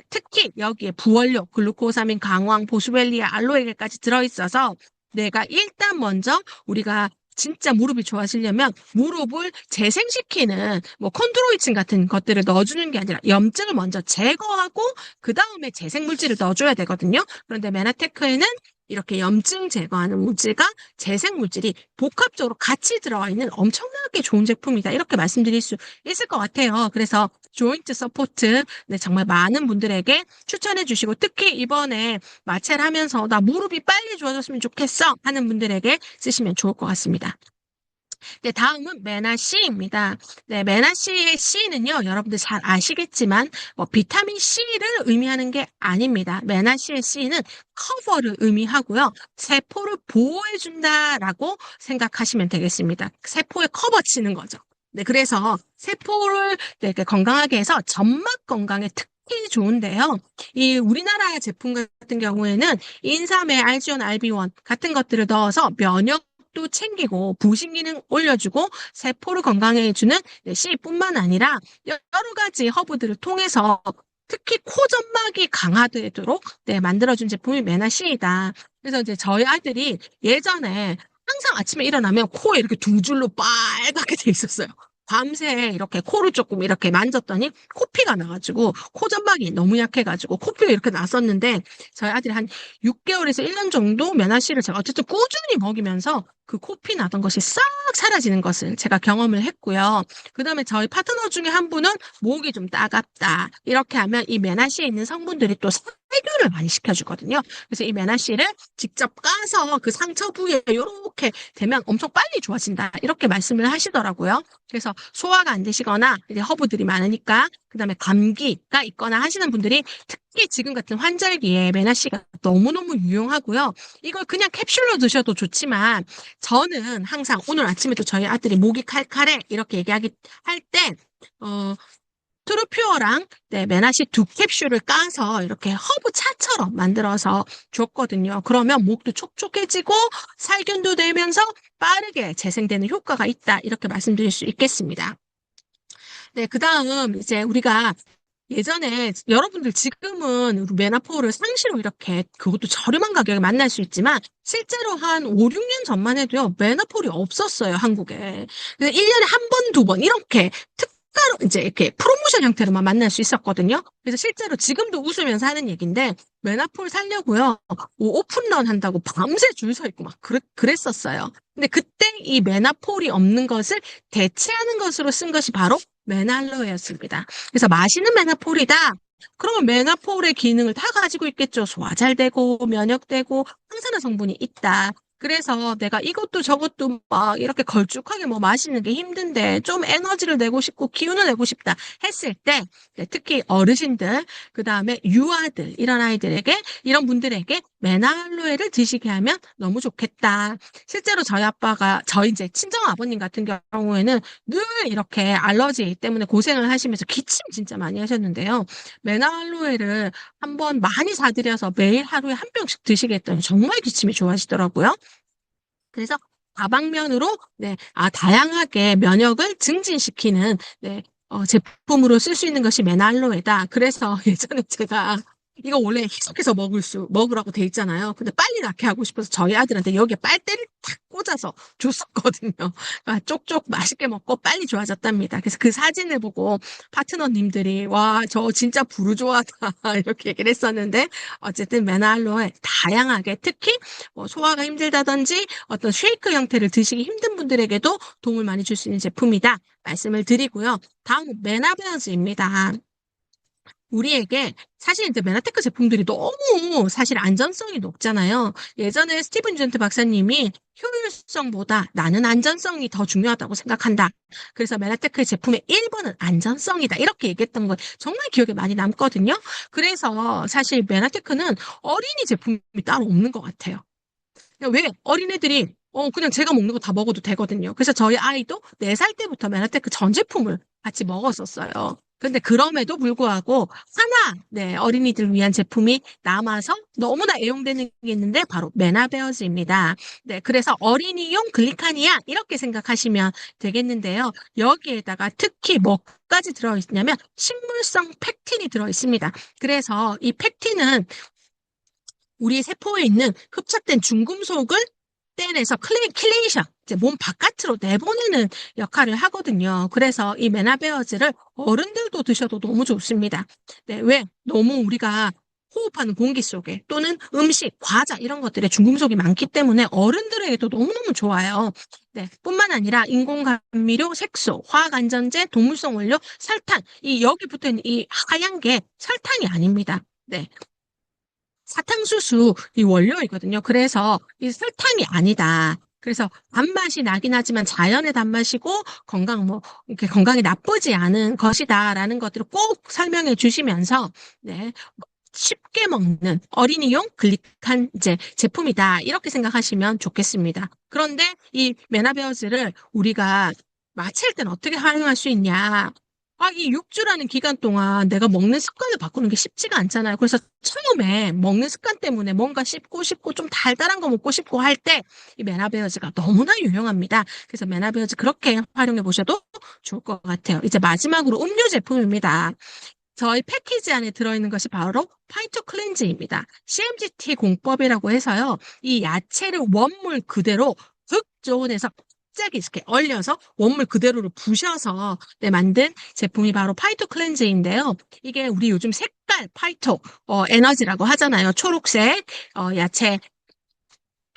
특히 여기에 부원료, 글루코사민, 강황, 보스웰리아, 알로에겔까지 들어있어서 내가 일단 먼저 우리가 진짜 무릎이 좋아지려면 무릎을 재생시키는 뭐 콘드로이친 같은 것들을 넣어주는 게 아니라 염증을 먼저 제거하고 그 다음에 재생물질을 넣어줘야 되거든요. 그런데 메나테크에는 이렇게 염증 제거하는 물질과 재생 물질이 복합적으로 같이 들어가 있는 엄청나게 좋은 제품이다. 이렇게 말씀드릴 수 있을 것 같아요. 그래서 조인트 서포트 네, 정말 많은 분들에게 추천해 주시고 특히 이번에 마찰 하면서 나 무릎이 빨리 좋아졌으면 좋겠어 하는 분들에게 쓰시면 좋을 것 같습니다. 네, 다음은 메나 C입니다. 네, 메나 C의 C는요, 여러분들 잘 아시겠지만, 뭐, 비타민 C를 의미하는 게 아닙니다. 메나 C의 C는 커버를 의미하고요. 세포를 보호해준다라고 생각하시면 되겠습니다. 세포에 커버 치는 거죠. 네, 그래서 세포를 되게 건강하게 해서 점막 건강에 특히 좋은데요. 이 우리나라 제품 같은 경우에는 인삼에 알지온, 알비원 같은 것들을 넣어서 면역 도 챙기고 부신 기능 올려주고 세포를 건강해 해주는 C뿐만 아니라 여러 가지 허브들을 통해서 특히 코 점막이 강화되도록 네, 만들어준 제품이 메나 C이다. 그래서 이제 저희 아들이 예전에 항상 아침에 일어나면 코에 이렇게 두 줄로 빨갛게 돼 있었어요. 밤새 이렇게 코를 조금 이렇게 만졌더니 코피가 나가지고 코 점막이 너무 약해가지고 코피가 이렇게 났었는데 저희 아들이 한 6개월에서 1년 정도 면화씨를 제가 어쨌든 꾸준히 먹이면서 그 코피 나던 것이 싹 사라지는 것을 제가 경험을 했고요. 그 다음에 저희 파트너 중에 한 분은 목이 좀 따갑다. 이렇게 하면 이 메나시에 있는 성분들이 또 세균을 많이 시켜주거든요. 그래서 이 메나시를 직접 까서 그 상처 부위에 이렇게 되면 엄청 빨리 좋아진다. 이렇게 말씀을 하시더라고요. 그래서 소화가 안 되시거나 이제 허브들이 많으니까 그다음에 감기가 있거나 하시는 분들이 특히 지금 같은 환절기에 메나씨가 너무너무 유용하고요. 이걸 그냥 캡슐로 드셔도 좋지만 저는 항상 오늘 아침에도 저희 아들이 목이 칼칼해 이렇게 얘기하기 할 때 트루퓨어랑 네, 메나시 두 캡슐을 까서 이렇게 허브 차처럼 만들어서 줬거든요. 그러면 목도 촉촉해지고 살균도 되면서 빠르게 재생되는 효과가 있다. 이렇게 말씀드릴 수 있겠습니다. 네, 그다음 이제 우리가 예전에 여러분들 지금은 우리 메나포를 상시로 이렇게 그것도 저렴한 가격에 만날 수 있지만 실제로 한 5, 6년 전만 해도요. 메나폴이 없었어요, 한국에. 그래서 1년에 한 번, 두 번 이렇게 특가로 이제 이렇게 프로모션 형태로만 만날 수 있었거든요. 그래서 실제로 지금도 웃으면서 하는 얘기인데 메나폴 살려고요. 오픈런 한다고 밤새 줄 서 있고 막 그랬었어요. 근데 그때 이 메나폴이 없는 것을 대체하는 것으로 쓴 것이 바로 메날로였습니다. 그래서 마시는 메나폴이다. 그러면 메나폴의 기능을 다 가지고 있겠죠. 소화 잘 되고 면역되고 항산화 성분이 있다. 그래서 내가 이것도 저것도 막 이렇게 걸쭉하게 뭐 마시는 게 힘든데 좀 에너지를 내고 싶고 기운을 내고 싶다 했을 때 네, 특히 어르신들 그다음에 유아들 이런 아이들에게 이런 분들에게 메날로에를 드시게 하면 너무 좋겠다. 실제로 저희 아빠가 저희 이제 친정 아버님 같은 경우에는 늘 이렇게 알러지 때문에 고생을 하시면서 기침 진짜 많이 하셨는데요. 메나로에를 한번 많이 사드려서 매일 하루에 한 병씩 드시게 했더니 정말 기침이 좋아지더라고요. 그래서 다방면으로 네, 다양하게 면역을 증진시키는 네, 제품으로 쓸 수 있는 것이 메날로에다. 그래서 예전에 제가 이거 원래 희석해서 먹으라고 돼 있잖아요. 근데 빨리 낫게 하고 싶어서 저희 아들한테 여기에 빨대를 탁 꽂아서 줬었거든요. 그러니까 쪽쪽 맛있게 먹고 빨리 좋아졌답니다. 그래서 그 사진을 보고 파트너님들이 와, 저 진짜 부르주아다 이렇게 얘기를 했었는데 어쨌든 메날로에 다양하게 특히 뭐 소화가 힘들다든지 어떤 쉐이크 형태를 드시기 힘든 분들에게도 도움을 많이 줄 수 있는 제품이다 말씀을 드리고요. 다음은 메나베어즈입니다. 우리에게 사실 이제 메나테크 제품들이 너무 사실 안전성이 높잖아요. 예전에 스티븐 존트 박사님이 효율성보다 나는 안전성이 더 중요하다고 생각한다. 그래서 메나테크 제품의 1번은 안전성이다. 이렇게 얘기했던 거 정말 기억에 많이 남거든요. 그래서 사실 메나테크는 어린이 제품이 따로 없는 것 같아요. 왜 어린애들이 그냥 제가 먹는 거 다 먹어도 되거든요. 그래서 저희 아이도 4살 때부터 메나테크 전 제품을 같이 먹었었어요. 근데 그럼에도 불구하고 하나 네, 어린이들 위한 제품이 남아서 너무나 애용되는 게 있는데 바로 메나베어즈입니다. 네, 그래서 어린이용 글리카니아 이렇게 생각하시면 되겠는데요. 여기에다가 특히 뭐까지 들어있냐면 식물성 팩틴이 들어있습니다. 그래서 이 팩틴은 우리 세포에 있는 흡착된 중금속을 떼내서 킬레이션, 이제 몸 바깥으로 내보내는 역할을 하거든요. 그래서 이 메나베어즈를 어른들도 드셔도 너무 좋습니다. 네, 왜? 너무 우리가 호흡하는 공기 속에 또는 음식, 과자 이런 것들에 중금속이 많기 때문에 어른들에게도 너무너무 좋아요. 네, 뿐만 아니라 인공감미료, 색소, 화학안전제, 동물성 원료, 설탕, 이 여기 붙어 있는 이 하얀 게 설탕이 아닙니다. 네, 사탕수수 이 원료이거든요. 그래서 이 설탕이 아니다. 그래서 단맛이 나긴 하지만 자연의 단맛이고 이렇게 건강에 나쁘지 않은 것이다라는 것들을 꼭 설명해 주시면서 네, 쉽게 먹는 어린이용 글리칸 이제 제품이다. 이렇게 생각하시면 좋겠습니다. 그런데 이 메나베어즈를 우리가 마칠 때는 어떻게 활용할 수 있냐? 이 6주라는 기간 동안 내가 먹는 습관을 바꾸는 게 쉽지가 않잖아요. 그래서 처음에 먹는 습관 때문에 뭔가 씹고 싶고 좀 달달한 거 먹고 싶고 할 때 이 메나베어즈가 너무나 유용합니다. 그래서 메나베어즈 그렇게 활용해 보셔도 좋을 것 같아요. 이제 마지막으로 음료 제품입니다. 저희 패키지 안에 들어있는 것이 바로 파이토 클렌즈입니다. CMGT 공법이라고 해서요. 이 야채를 원물 그대로 극저온에서 갑자기 이렇게 얼려서 원물 그대로를 부셔서 네, 만든 제품이 바로 파이토 클렌즈인데요. 이게 우리 요즘 색깔 파이토 에너지라고 하잖아요. 초록색 야채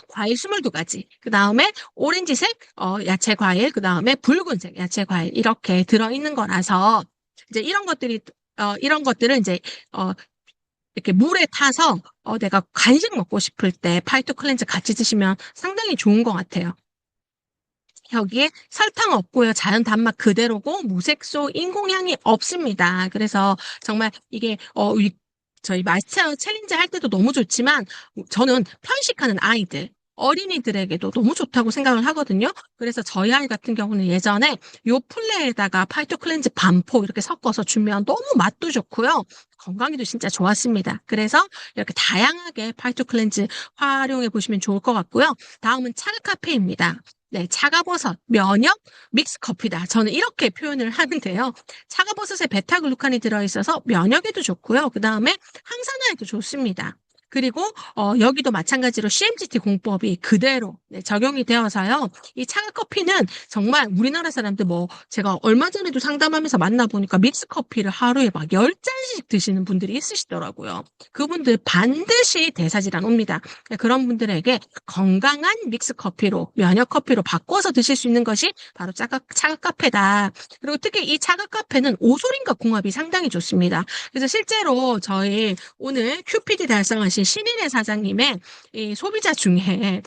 과일 22가지. 그 다음에 오렌지색 야채 과일, 그 다음에 붉은색 야채 과일 이렇게 들어있는 거라서 이제 이런 것들은 이제 어, 이렇게 물에 타서 내가 간식 먹고 싶을 때 파이토 클렌즈 같이 드시면 상당히 좋은 것 같아요. 여기에 설탕 없고요. 자연 단맛 그대로고 무색소, 인공향이 없습니다. 그래서 정말 이게 저희 마스터 챌린지 할 때도 너무 좋지만 저는 편식하는 아이들 어린이들에게도 너무 좋다고 생각을 하거든요. 그래서 저희 아이 같은 경우는 예전에 요 플레에다가 파이토 클렌즈 반포 이렇게 섞어서 주면 너무 맛도 좋고요. 건강에도 진짜 좋았습니다. 그래서 이렇게 다양하게 파이토 클렌즈 활용해 보시면 좋을 것 같고요. 다음은 차르카페입니다. 네, 차가버섯, 면역, 믹스 커피다. 저는 이렇게 표현을 하는데요. 차가버섯에 베타글루칸이 들어있어서 면역에도 좋고요. 그 다음에 항산화에도 좋습니다. 그리고 여기도 마찬가지로 CMGT 공법이 그대로 네, 적용이 되어서요. 이 차가커피는 정말 우리나라 사람들 뭐 제가 얼마 전에도 상담하면서 만나보니까 믹스커피를 하루에 막 10잔씩 드시는 분들이 있으시더라고요. 그분들 반드시 대사질환 옵니다. 그런 분들에게 건강한 믹스커피로 면역커피로 바꿔서 드실 수 있는 것이 바로 차가카페다. 그리고 특히 이 차가카페는 오소린과 궁합이 상당히 좋습니다. 그래서 실제로 저희 오늘 큐피디 달성하신 신인의 사장님의 이 소비자 중에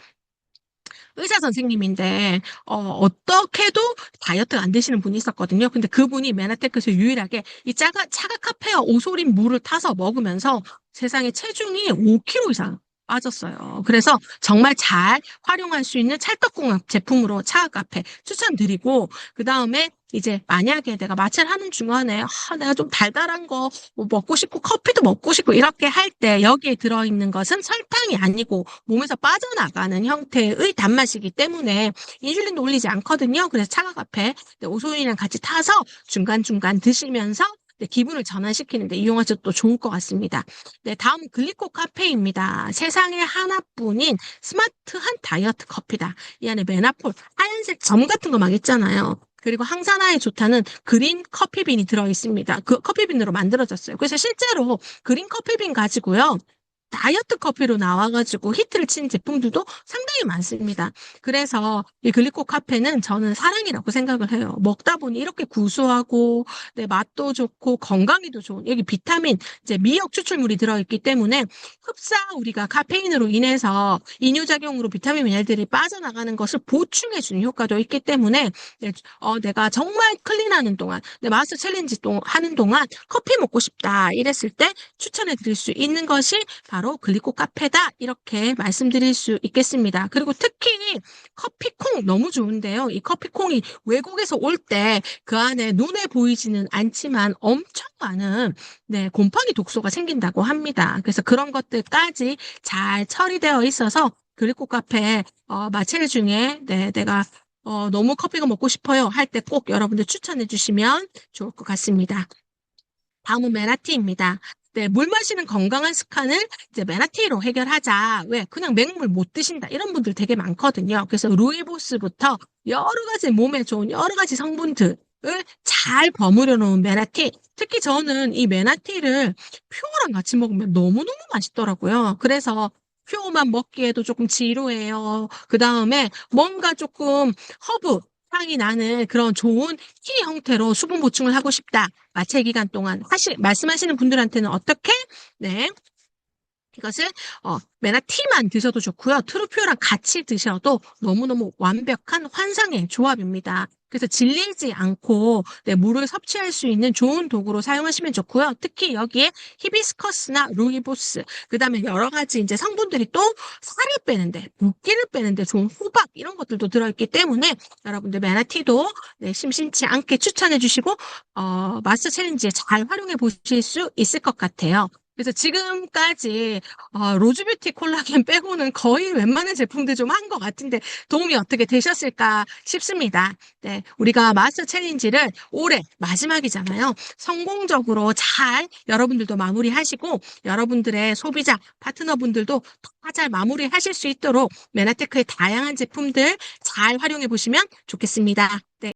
의사 선생님인데 어떻게도 다이어트가 안 되시는 분이 있었거든요. 근데 그분이 메나테크에서 유일하게 이 차가 카페와 오소린 물을 타서 먹으면서 세상에 체중이 5kg 이상 빠졌어요. 그래서 정말 잘 활용할 수 있는 찰떡궁합 제품으로 차가 카페 추천드리고 그 다음에 이제 만약에 내가 마찰 하는 중간에 내가 좀 달달한 거 뭐 먹고 싶고 커피도 먹고 싶고 이렇게 할 때 여기에 들어있는 것은 설탕이 아니고 몸에서 빠져나가는 형태의 단맛이기 때문에 인슐린도 올리지 않거든요. 그래서 차가 카페 오소인이랑 같이 타서 중간중간 드시면서 네, 기분을 전환시키는데 이용하셔도 또 좋을 것 같습니다. 네, 다음 글리코 카페입니다. 세상에 하나뿐인 스마트한 다이어트 커피다. 이 안에 메나폴, 하얀색 점 같은 거 막 있잖아요. 그리고 항산화에 좋다는 그린 커피빈이 들어있습니다. 그 커피빈으로 만들어졌어요. 그래서 실제로 그린 커피빈 가지고요. 다이어트 커피로 나와가지고 히트를 친 제품들도 상당히 많습니다. 그래서 이 글리코 카페는 저는 사랑이라고 생각을 해요. 먹다 보니 이렇게 구수하고 네, 맛도 좋고 건강에도 좋은 여기 비타민, 이제 미역 추출물이 들어있기 때문에 흡사 우리가 카페인으로 인해서 이뇨작용으로 비타민 미네랄들이 빠져나가는 것을 보충해주는 효과도 있기 때문에 네, 내가 정말 클린하는 동안 내 마스터 챌린지 하는 동안 커피 먹고 싶다 이랬을 때 추천해 드릴 수 있는 것이 바로 글리코 카페다 이렇게 말씀드릴 수 있겠습니다. 그리고 특히 커피콩 너무 좋은데요. 이 커피콩이 외국에서 올 때 그 안에 눈에 보이지는 않지만 엄청 많은 네, 곰팡이 독소가 생긴다고 합니다. 그래서 그런 것들까지 잘 처리되어 있어서 글리코 카페 마찰 중에 네, 내가 너무 커피가 먹고 싶어요 할 때 꼭 여러분들 추천해 주시면 좋을 것 같습니다. 다음은 메나티입니다. 네, 물 마시는 건강한 습관을 이제 메나티로 해결하자. 왜? 그냥 맹물 못 드신다. 이런 분들 되게 많거든요. 그래서 루이보스부터 여러 가지 몸에 좋은 여러 가지 성분들을 잘 버무려 놓은 메나티. 특히 저는 이 메나티를 퓨어랑 같이 먹으면 너무너무 맛있더라고요. 그래서 퓨어만 먹기에도 조금 지루해요. 그 다음에 뭔가 조금 허브, 향이 나는 그런 좋은 티 형태로 수분 보충을 하고 싶다. 마찰 기간 동안 말씀하시는 분들한테는 어떻게? 네. 이것을 메나티만 드셔도 좋고요. 트루퓨어랑 같이 드셔도 너무너무 완벽한 환상의 조합입니다. 그래서 질리지 않고 네, 물을 섭취할 수 있는 좋은 도구로 사용하시면 좋고요. 특히 여기에 히비스커스나 루이보스, 그다음에 여러 가지 이제 성분들이 또 살을 빼는데, 붓기를 빼는데 좋은 호박 이런 것들도 들어있기 때문에 여러분들 메나티도 네, 심심치 않게 추천해 주시고 마스터 챌린지에 잘 활용해 보실 수 있을 것 같아요. 그래서 지금까지 로즈뷰티 콜라겐 빼고는 거의 웬만한 제품들 좀 한 것 같은데 도움이 어떻게 되셨을까 싶습니다. 네, 우리가 마스터 챌린지를 올해 마지막이잖아요. 성공적으로 잘 여러분들도 마무리하시고 여러분들의 소비자 파트너분들도 더 잘 마무리하실 수 있도록 메나테크의 다양한 제품들 잘 활용해 보시면 좋겠습니다. 네.